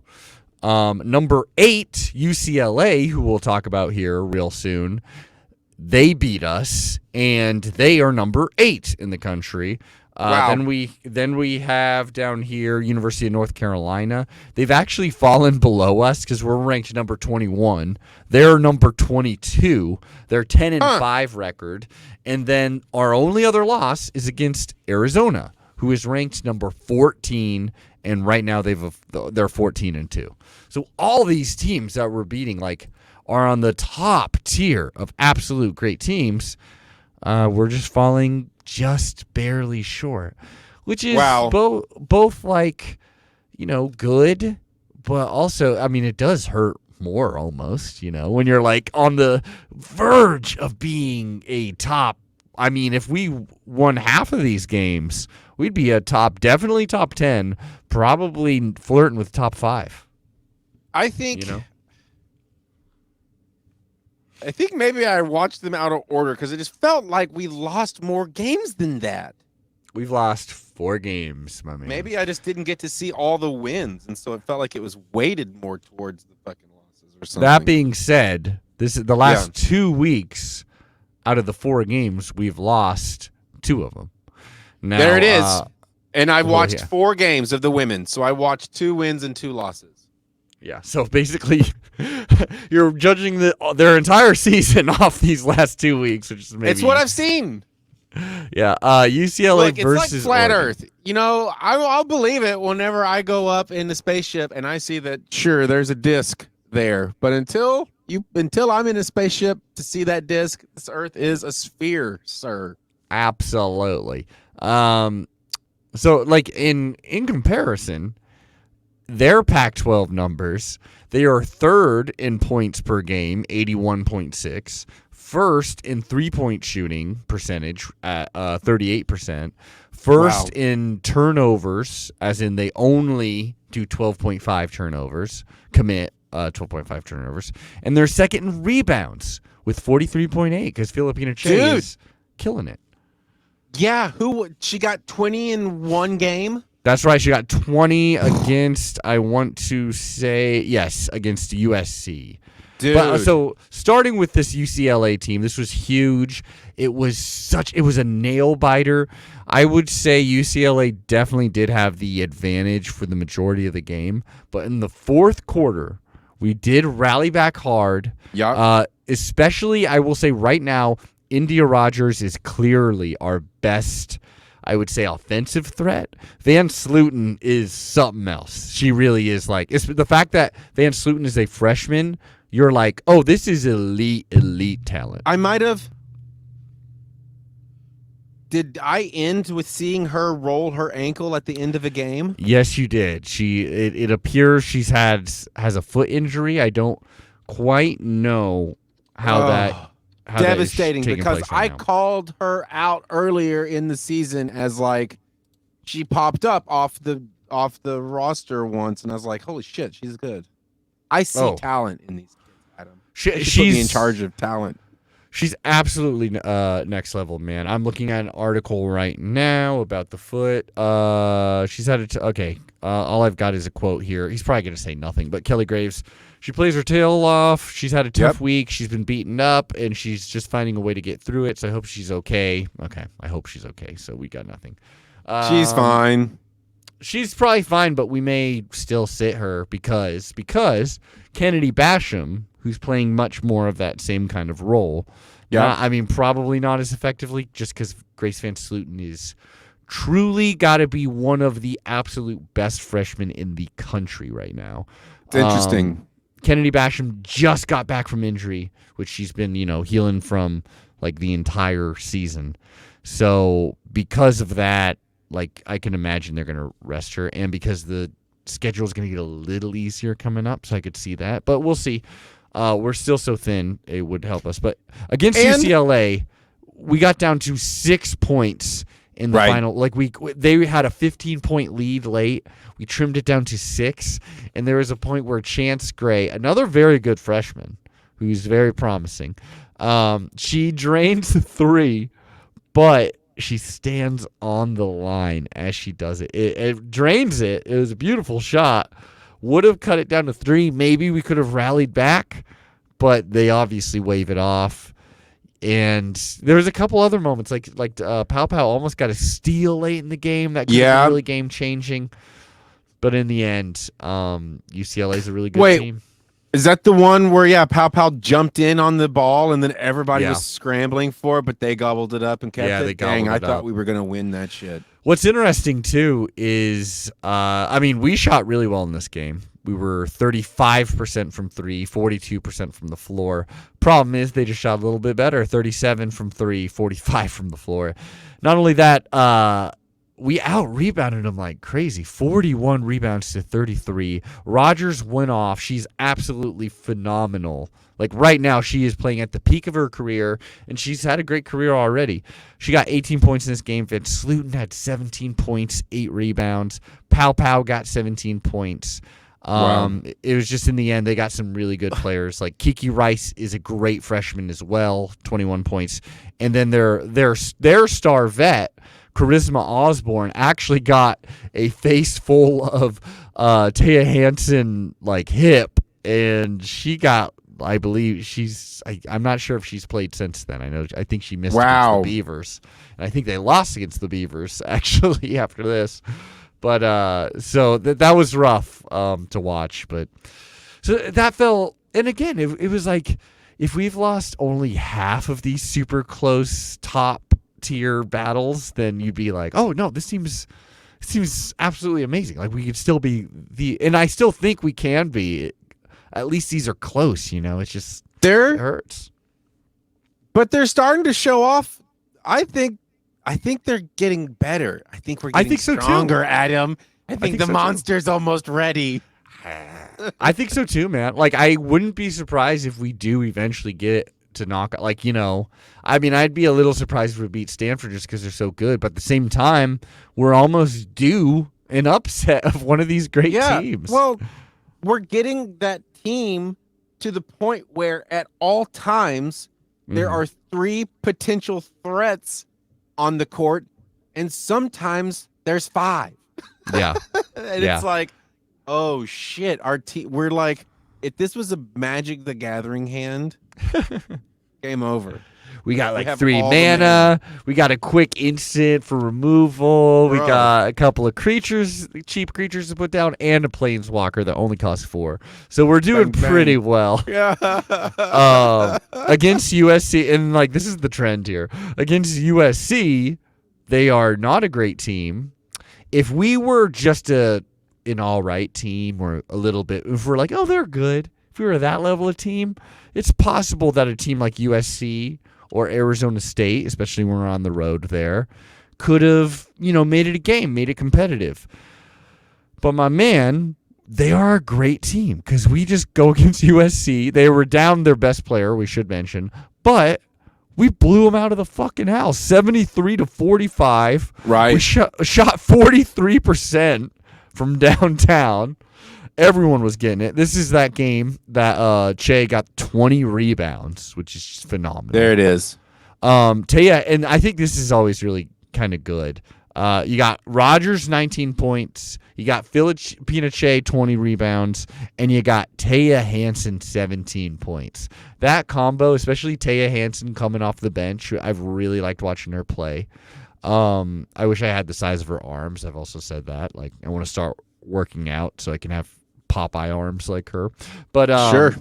Speaker 2: Number 8, UCLA, who we'll talk about here real soon. They beat us, and they are number 8 in the country.
Speaker 3: Wow.
Speaker 2: Then we have down here University of North Carolina. They've actually fallen below us because we're ranked number 21. They're number 22. They're 10-5 record, and then our only other loss is against Arizona, who is ranked number 14, and right now they're 14-2. So all these teams that we're beating are on the top tier of absolute great teams. We're just falling just barely short, which is both good, but also, I mean, it does hurt more almost, when you're on the verge of being a top. I mean, if we won half of these games, we'd be definitely top 10, probably flirting with top 5.
Speaker 3: I think maybe I watched them out of order because it just felt like we lost more games than that.
Speaker 2: We've lost 4 games, my man.
Speaker 3: Maybe I just didn't get to see all the wins, and so it felt like it was weighted more towards the fucking losses or something.
Speaker 2: That being said, this is the last 2 weeks out of the 4 games, we've lost 2 of them. Now,
Speaker 3: there it is. And I watched
Speaker 2: 4
Speaker 3: 4 games of the women, so I watched 2 wins and 2 losses.
Speaker 2: Yeah, so basically, you're judging their entire season off these last 2 weeks, which is maybe
Speaker 3: it's what I've seen.
Speaker 2: Yeah, UCLA
Speaker 3: it's
Speaker 2: versus
Speaker 3: like flat
Speaker 2: Oregon.
Speaker 3: Earth. I'll believe it whenever I go up in the spaceship and I see that. Sure, there's a disc there, but until I'm in a spaceship to see that disc, this Earth is a sphere, sir.
Speaker 2: Absolutely. So in comparison, their Pac-12 numbers, they are 3rd in points per game, 81.6. First in 3-point shooting percentage at 38%. First in turnovers, as in they only do 12.5 turnovers, commit 12.5 turnovers. And they're second in rebounds with 43.8 because Filipina Che is killing it.
Speaker 3: Yeah, she got 20 in one game?
Speaker 2: That's right. She got 20 against, I want to say, yes, against USC.
Speaker 3: Dude.
Speaker 2: But, so starting with this UCLA team, this was huge. It was a nail biter. I would say UCLA definitely did have the advantage for the majority of the game. But in the 4th quarter, we did rally back hard.
Speaker 3: Yeah.
Speaker 2: Especially, I will say right now, India Rogers is clearly our best, I would say, offensive threat. Van Sluten is something else. She really is. It's the fact that Van Sluten is a freshman, you're like, oh, this is elite talent.
Speaker 3: I might have. Did I end with seeing her roll her ankle at the end of a game?
Speaker 2: Yes, you did. It appears she's has a foot injury. I don't quite know how that
Speaker 3: devastating,
Speaker 2: that is
Speaker 3: because
Speaker 2: place right
Speaker 3: I
Speaker 2: now.
Speaker 3: called her out earlier in the season as she popped up off the roster once, and I was like, holy shit, she's good. I see talent in these kids, Adam. She's put me in charge of talent.
Speaker 2: She's absolutely next level, man. I'm looking at an article right now about the foot. She's had all I've got is a quote here. He's probably going to say nothing, but Kelly Graves, she plays her tail off. She's had a tough week. She's been beaten up, and she's just finding a way to get through it, so I hope she's okay. Okay, I hope she's okay, so we got nothing.
Speaker 3: She's fine.
Speaker 2: She's probably fine, but we may still sit her because Kennedy Basham, who's playing much more of that same kind of role.
Speaker 3: Yeah.
Speaker 2: I mean, probably not as effectively just because Grace Van Sluten is truly got to be one of the absolute best freshmen in the country right now.
Speaker 3: It's interesting.
Speaker 2: Kennedy Basham just got back from injury, which she's been, healing from like the entire season. So because of that, like I can imagine they're going to rest her, and because the schedule is going to get a little easier coming up, so I could see that. But we'll see. We're still so thin; it would help us. But against UCLA, we got down to 6 points in the final. Like they had a 15-point lead late. We trimmed it down to 6, and there was a point where Chance Gray, another very good freshman, who's very promising, she drains the 3, but she stands on the line as she does it. It drains it. It was a beautiful shot. Would have cut it down to 3. Maybe we could have rallied back, but they obviously wave it off. And there was a couple other moments, like Pau Pau almost got a steal late in the game. That could have been really game-changing. But in the end, UCLA is a really good team.
Speaker 3: Is that the one where, Pau Pau jumped in on the ball and then everybody was scrambling for it, but they gobbled it up and kept it?
Speaker 2: They gobbled it
Speaker 3: I thought we were going to win that shit.
Speaker 2: What's interesting, too, is, we shot really well in this game. We were 35% from 3, 42% from the floor. Problem is they just shot a little bit better, 37 from 3, 45 from the floor. Not only that, we out-rebounded them like crazy, 41 rebounds to 33. Rogers went off. She's absolutely phenomenal. Like right now, she is playing at the peak of her career, and she's had a great career already. She got 18 points in this game. Van Sluten had 17 points, 8 rebounds. Pau Pau got 17 points. It was just in the end, they got some really good players. Like Kiki Rice is a great freshman as well, 21 points. And then their star vet, Charisma Osborne, actually got a face full of Taya Hansen like hip, and she got, I believe I'm not sure if she's played since then. I think she missed against the Beavers, and I think they lost against the Beavers actually after this. But so that was rough to watch. But so that felt, and again, it was like if we've lost only half of these super close top tier battles, then you'd be like, oh no, this seems absolutely amazing. Like we could still be and I still think we can be. At least these are close, It's just it hurts.
Speaker 3: But they're starting to show off. I think they're getting better. I think we're getting stronger, Adam. I think the monster's almost ready.
Speaker 2: I think so too, man. Like I wouldn't be surprised if we do eventually get to knock out, I'd be a little surprised if we beat Stanford just because they're so good, but at the same time, we're almost due an upset of one of these great teams.
Speaker 3: Well, we're getting that team to the point where at all times there are 3 potential threats on the court, and sometimes there's 5.
Speaker 2: Yeah.
Speaker 3: And it's like, oh shit, our team, we're like, if this was a Magic the Gathering hand, game over.
Speaker 2: We got 3 mana. We got a quick instant for removal. We got a couple of cheap creatures to put down, and a planeswalker that only costs 4. So we're doing pretty well.
Speaker 3: Yeah.
Speaker 2: Against USC, and this is the trend here. Against USC, they are not a great team. If we were just an all right team, or a little bit, if we're like, oh, they're good. If we were that level of team, it's possible that a team like USC or Arizona State, especially when we're on the road there, could have, made it a game, made it competitive. But my man, they are a great team because we just go against USC. They were down their best player, we should mention, but we blew them out of the fucking house, 73-45.
Speaker 3: Right.
Speaker 2: We shot 43% from downtown. Everyone was getting it. This is that game that Che got 20 rebounds, which is just phenomenal.
Speaker 3: There it is.
Speaker 2: Taya, and I think this is always really kind of good. You got Rogers 19 points, you got Filipina Che 20 rebounds, and you got Taya Hansen 17 points. That combo, especially Taya Hansen coming off the bench, I've really liked watching her play. I wish I had the size of her arms. I've also said that. I want to start working out so I can have Popeye arms like her. But
Speaker 3: sure.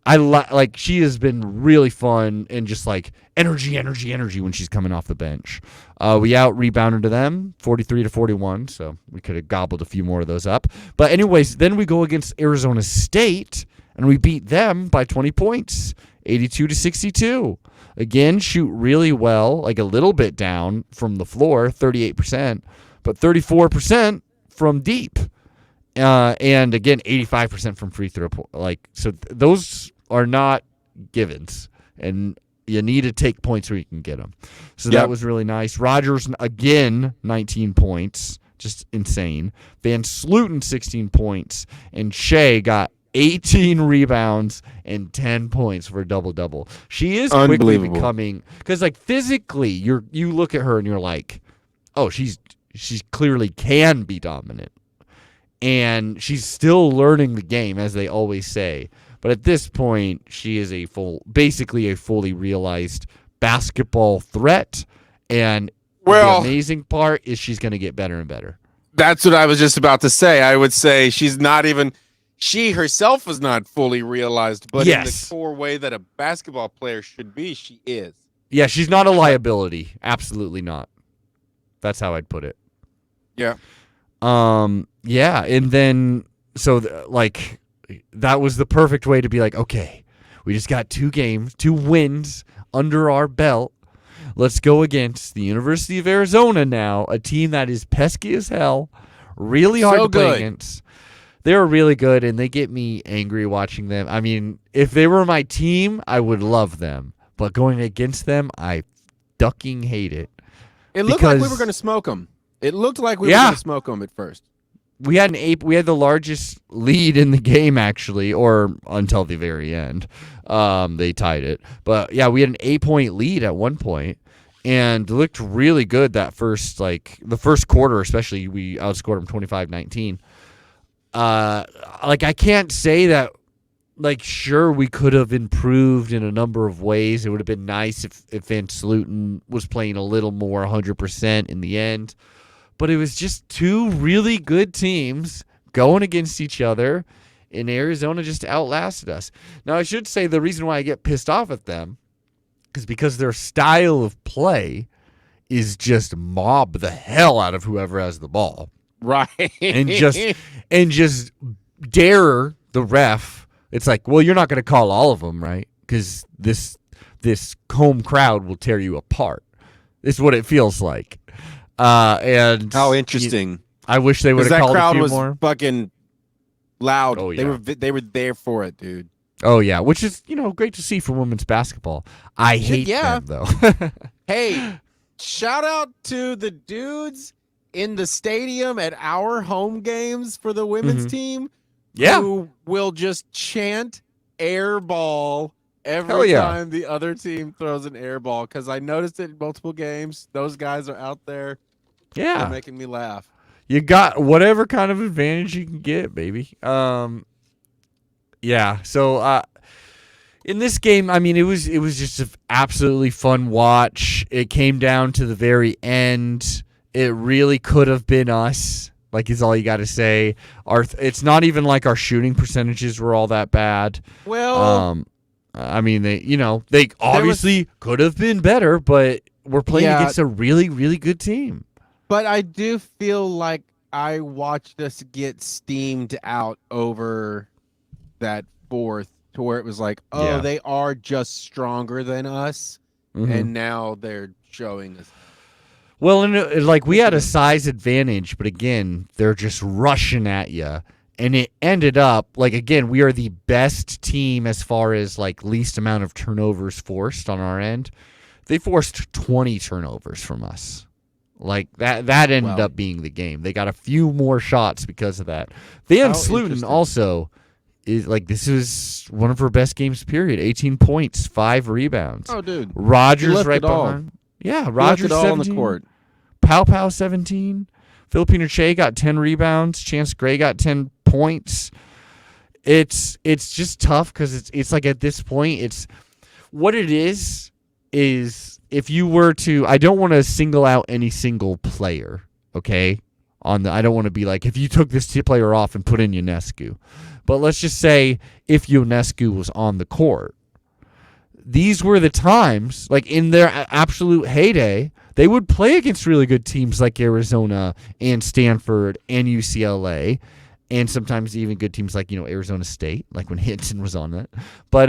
Speaker 2: like she has been really fun and just like energy when she's coming off the bench. We out rebounded to them 43-41, so we could have gobbled a few more of those up. But anyways, then we go against Arizona State and we beat them by 20 points, 82-62. Again, shoot really well, like a little bit down from the floor, 38%, but 34% from deep. And again, 85% from free throw. Those are not givens, and you need to take points where you can get them. So that was really nice. Rogers, again, 19 points, just insane. Van Sluten, 16 points, and Shea got 18 rebounds and 10 points for a double-double. She is quickly becoming, because like physically, you look at her and you're like, oh, she's clearly can be dominant. And she's still learning the game, as they always say. But at this point, she is basically a fully realized basketball threat. And the amazing part is she's going to get better and better.
Speaker 3: That's what I was just about to say. I would say she herself is not fully realized, but in the core way that a basketball player should be, she is.
Speaker 2: Yeah, she's not a liability. Absolutely not. That's how I'd put it.
Speaker 3: Yeah.
Speaker 2: Yeah, and then that was the perfect way to be like, okay, we just got 2 wins under our belt. Let's go against the University of Arizona now, a team that is pesky as hell, really hard to play against. They're really good, and they get me angry watching them. I mean, if they were my team, I would love them, but going against them, I fucking hate it.
Speaker 3: It looked like we were going to smoke them. It looked like we were going to smoke them at first.
Speaker 2: We had the largest lead in the game, actually, or until the very end. They tied it. But, yeah, we had an 8-point lead at one point and looked really good that the first quarter, especially. We outscored them 25-19. I can't say that, sure, we could have improved in a number of ways. It would have been nice if Van Sluten was playing a little more 100% in the end. But it was just 2 really good teams going against each other, and Arizona just outlasted us. Now, I should say the reason why I get pissed off at them is because their style of play is just mob the hell out of whoever has the ball.
Speaker 3: Right.
Speaker 2: and just dare the ref. It's like, well, you're not going to call all of them, right? Because this home crowd will tear you apart. It's what it feels like. And
Speaker 3: how interesting!
Speaker 2: I wish they would have called a few more.
Speaker 3: That crowd was fucking loud.
Speaker 2: Oh, yeah.
Speaker 3: They were there for it, dude.
Speaker 2: Oh yeah, which is great to see for women's basketball. I hate them though.
Speaker 3: Hey, shout out to the dudes in the stadium at our home games for the women's team.
Speaker 2: Yeah,
Speaker 3: who will just chant air ball every time the other team throws an air ball, because I noticed it in multiple games. Those guys are out there.
Speaker 2: Yeah.
Speaker 3: They're making me laugh.
Speaker 2: You got whatever kind of advantage you can get, baby. Yeah. So in this game, I mean, it was just an absolutely fun watch. It came down to the very end. It really could have been us. Is all you got to say. It's not even like our shooting percentages were all that bad.
Speaker 3: Well,
Speaker 2: I mean, they obviously could have been better, but we're playing against a really, really good team.
Speaker 3: But I do feel like I watched us get steamed out over that fourth, to where it was like, they are just stronger than us, and now they're showing us.
Speaker 2: Well, and we had a size advantage, but again, they're just rushing at you. And it ended up, again, we are the best team as far as, least amount of turnovers forced on our end. They forced 20 turnovers from us. That ended up being the game. They got a few more shots because of that. Van Sluten also is, this is one of her best games, period. 18 points, 5 rebounds.
Speaker 3: Oh, dude.
Speaker 2: Rogers right behind. Yeah, Rogers 17.
Speaker 3: On the court.
Speaker 2: Pow 17. Filipina Che got 10 rebounds. Chance Gray got 10 points. It's just tough because it's at this point, it's what it is if you were to, I don't want to single out any single player, okay? I don't want to be if you took this player off and put in Ionescu. But let's just say if Ionescu was on the court, these were the times, like in their absolute heyday, they would play against really good teams like Arizona and Stanford and UCLA, and sometimes even good teams like, Arizona State, like when Hinton was on that. But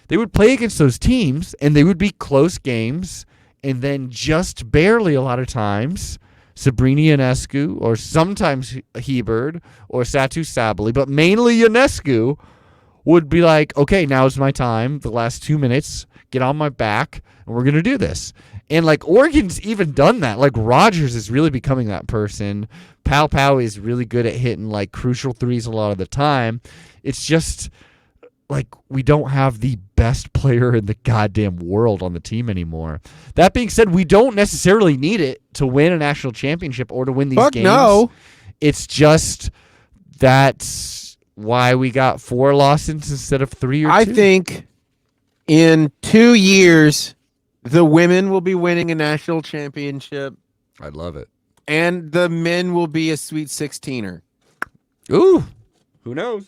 Speaker 2: they would play against those teams, and they would be close games, and then just barely a lot of times, Sabrina Ionescu, or sometimes Hebard, or Satu Sabali, but mainly Ionescu, would be like, okay, now's my time. The last 2 minutes, get on my back, and we're going to do this. And, like, Oregon's even done that. Like, Rogers is really becoming that person. Pau is really good at hitting, like, crucial threes a lot of the time. It's just, like, we don't have the best player in the goddamn world on the team anymore. That being said, we don't necessarily need it to win a national championship or to win these games. No. It's just that's why we got 4 losses instead of 3 or 2.
Speaker 3: I think in 2 years, the women will be winning a national championship.
Speaker 2: I love it.
Speaker 3: And the men will be a Sweet 16er.
Speaker 2: Ooh, who knows?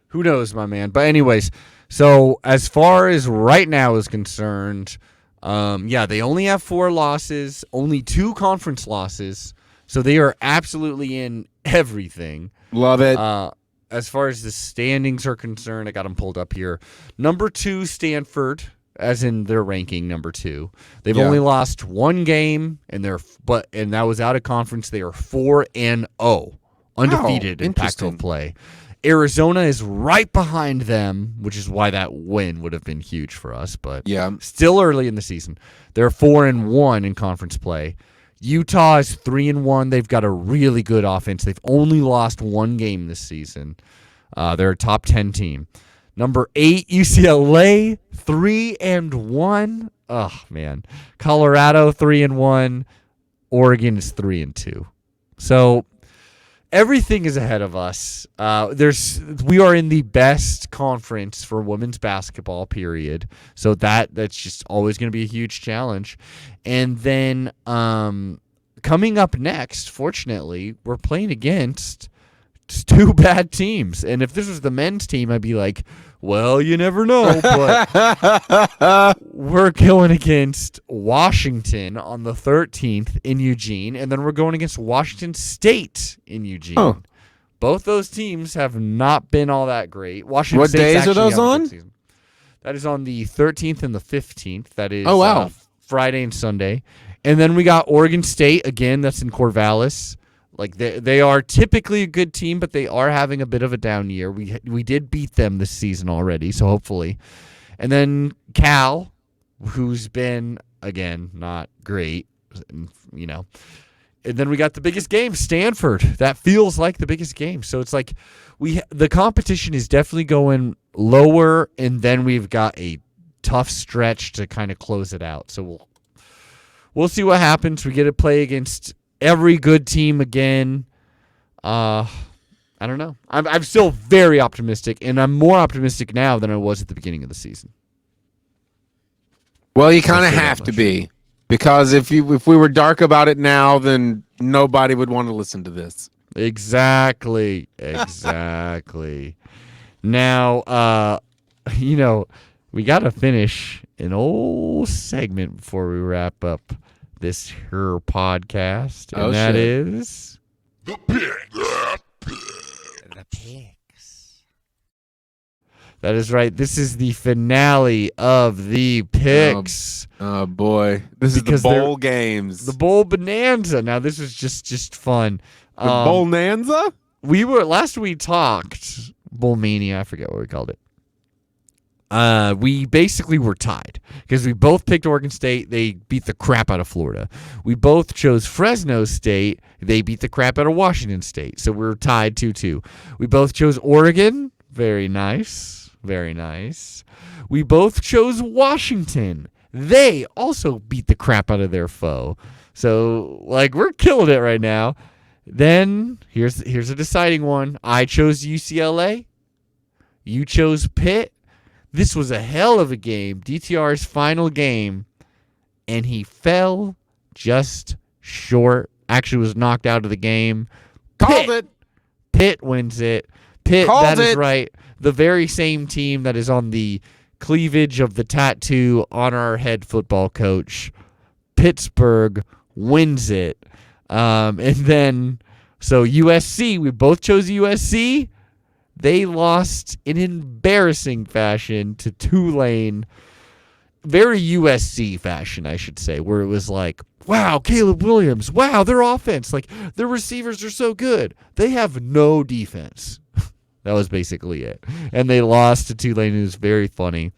Speaker 2: Who knows, my man? But anyways, so as far as right now is concerned, they only have 4 losses, only 2 conference losses. So they are absolutely in everything.
Speaker 3: Love it.
Speaker 2: As far as the standings are concerned, I got them pulled up here. Number 2, Stanford, as in their ranking, number 2. They've only lost 1 game, and that was out of conference. They are 4-0, undefeated in Pac-12 play. Arizona is right behind them, which is why that win would have been huge for us. But still early in the season, they're 4-1 in conference play. Utah is 3-1. They've got a really good offense. They've only lost 1 game this season. They're a top 10 team. Number 8, UCLA, 3-1. Oh, man. Colorado, 3-1. Oregon is 3-2. So everything is ahead of us. We are in the best conference for women's basketball, period. So that's just always going to be a huge challenge. And then coming up next, fortunately, we're playing against 2 bad teams. And if this was the men's team, I'd be like, well, you never know. But we're going against Washington on the 13th in Eugene, and then we're going against Washington State in Eugene. Oh. Both those teams have not been all that great. Washington
Speaker 3: what
Speaker 2: State's
Speaker 3: days are those on?
Speaker 2: That is on the 13th and the 15th. That is Friday and Sunday. And then we got Oregon State, again, that's in Corvallis. Like they are typically a good team, but they are having a bit of a down year. We did beat them this season already, so hopefully. And then Cal, who's been, again, not great, And then we got the biggest game, Stanford. That feels like the biggest game. So it's like the competition is definitely going lower, and then we've got a tough stretch to kind of close it out. So we'll see what happens. We get to play against every good team again. I don't know. I'm still very optimistic, and I'm more optimistic now than I was at the beginning of the season.
Speaker 3: Well, you kind of have to be, because if we were dark about it now, then nobody would want to listen to this.
Speaker 2: Exactly. Now, we got to finish an old segment before we wrap up this here podcast, and that is
Speaker 1: the picks.
Speaker 2: The picks. That is right. This is the finale of the picks.
Speaker 3: Oh boy, this is the bowl games,
Speaker 2: the bowl bonanza. Now this was just fun.
Speaker 3: The bowl bonanza.
Speaker 2: Last we talked bowl mania. I forget what we called it. We basically were tied because we both picked Oregon State. They beat the crap out of Florida. We both chose Fresno State. They beat the crap out of Washington State. So we're tied 2-2. We both chose Oregon. Very nice. Very nice. We both chose Washington. They also beat the crap out of their foe. So, we're killing it right now. Then, here's a deciding one. I chose UCLA. You chose Pitt. This was a hell of a game. DTR's final game. And he fell just short. Actually was knocked out of the game.
Speaker 3: Called it.
Speaker 2: Pitt wins it. Pitt,
Speaker 3: Called
Speaker 2: that is
Speaker 3: it.
Speaker 2: right. The very same team that is on the cleavage of the tattoo on our head football coach. Pittsburgh wins it. And then, so USC, we both chose USC. They lost in embarrassing fashion to Tulane. Very USC fashion, I should say, where it was like, wow, Caleb Williams, wow, their offense, like their receivers are so good. They have no defense. That was basically it. And they lost to Tulane. It was very funny.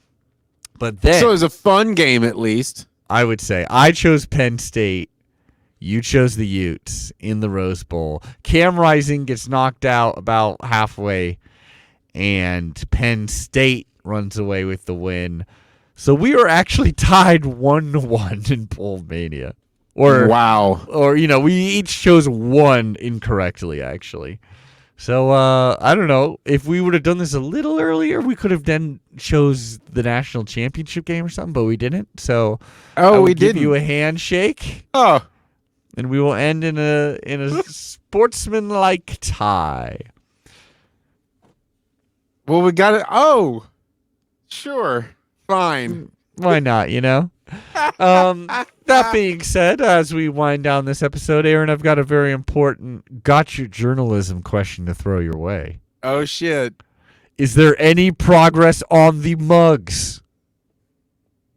Speaker 2: But then,
Speaker 3: So it was a fun game, at least.
Speaker 2: I would say I chose Penn State. You chose the Utes in the Rose Bowl. Cam Rising gets knocked out about halfway, and Penn State runs away with the win. So we are actually tied 1-1 in Bowl Mania.
Speaker 3: Wow.
Speaker 2: Or, we each chose one incorrectly, actually. So, I don't know. If we would have done this a little earlier, we could have then chose the national championship game or something, but we didn't. So, I will give you a handshake.
Speaker 3: Oh.
Speaker 2: And we will end in a sportsmanlike tie.
Speaker 3: Well, we got it. Oh. Sure. Fine.
Speaker 2: Why not, That being said, as we wind down this episode, Aaron, I've got a very important gotcha journalism question to throw your way.
Speaker 3: Oh, shit.
Speaker 2: Is there any progress on the mugs?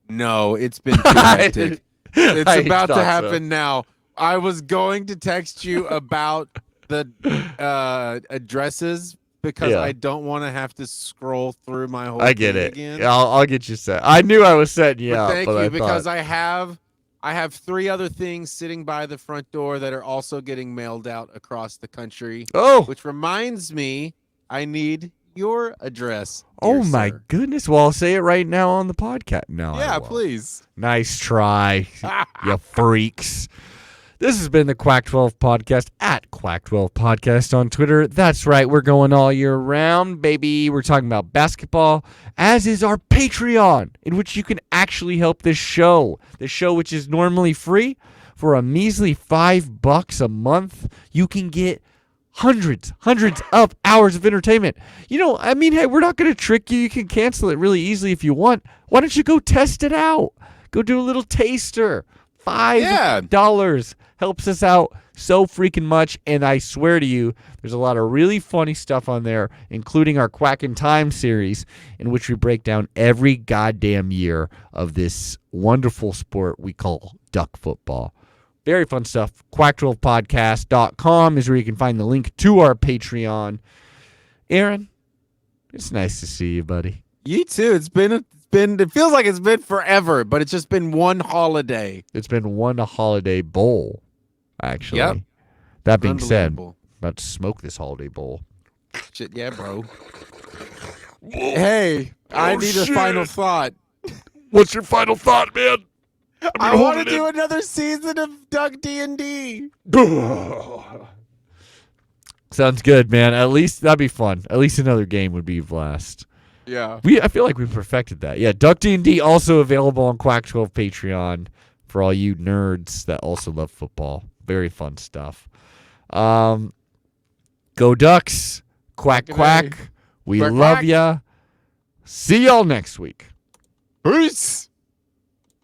Speaker 3: No, it's been too hectic. It's
Speaker 2: I
Speaker 3: about to
Speaker 2: thought
Speaker 3: happen now. I was going to text you about the addresses because I don't want to have to scroll through my whole
Speaker 2: I get
Speaker 3: thing
Speaker 2: it.
Speaker 3: again.
Speaker 2: I'll get you set. I knew I was setting you
Speaker 3: But
Speaker 2: up.
Speaker 3: thank
Speaker 2: but
Speaker 3: you, because
Speaker 2: thought,
Speaker 3: I have 3 other things sitting by the front door that are also getting mailed out across the country.
Speaker 2: Oh,
Speaker 3: Which reminds me, I need your address.
Speaker 2: oh
Speaker 3: dear
Speaker 2: my
Speaker 3: sir.
Speaker 2: goodness. Well, I'll say it right now on the podcast. No, I
Speaker 3: Yeah,
Speaker 2: won't.
Speaker 3: please.
Speaker 2: Nice try, you freaks. This has been the Quack 12 Podcast at Quack 12 Podcast on Twitter. That's right, we're going all year round, baby. We're talking about basketball, as is our Patreon, in which you can actually help this show. This show, which is normally free, for a measly $5 a month, you can get hundreds of hours of entertainment. Hey, we're not going to trick you. You can cancel it really easily if you want. Why don't you go test it out? Go do a little taster. $5 helps us out so freaking much, and I swear to you, there's a lot of really funny stuff on there, including our Quack in Time series, in which we break down every goddamn year of this wonderful sport we call duck football. Very fun stuff. Quack12podcast.com is where you can find the link to our Patreon. Aaron, it's nice to see you, buddy.
Speaker 3: You too. It feels like it's been forever, but it's just been one holiday.
Speaker 2: It's been one holiday bowl, actually.
Speaker 3: Yep.
Speaker 2: That being said,
Speaker 3: Unbelievable.
Speaker 2: about to smoke this holiday bowl.
Speaker 3: Shit, yeah, bro. Hey, I need a final thought.
Speaker 2: What's your final thought, man?
Speaker 3: I want to do another season of Duck D&D.
Speaker 2: Sounds good, man. At least that'd be fun. At least another game would be a blast.
Speaker 3: Yeah.
Speaker 2: I feel like we perfected that. Yeah, Duck D&D also available on Quack 12 Patreon for all you nerds that also love football. Very fun stuff. Go Ducks. Quack, quack. We
Speaker 3: Quack,
Speaker 2: love
Speaker 3: quack.
Speaker 2: ya. See y'all next week.
Speaker 3: Peace.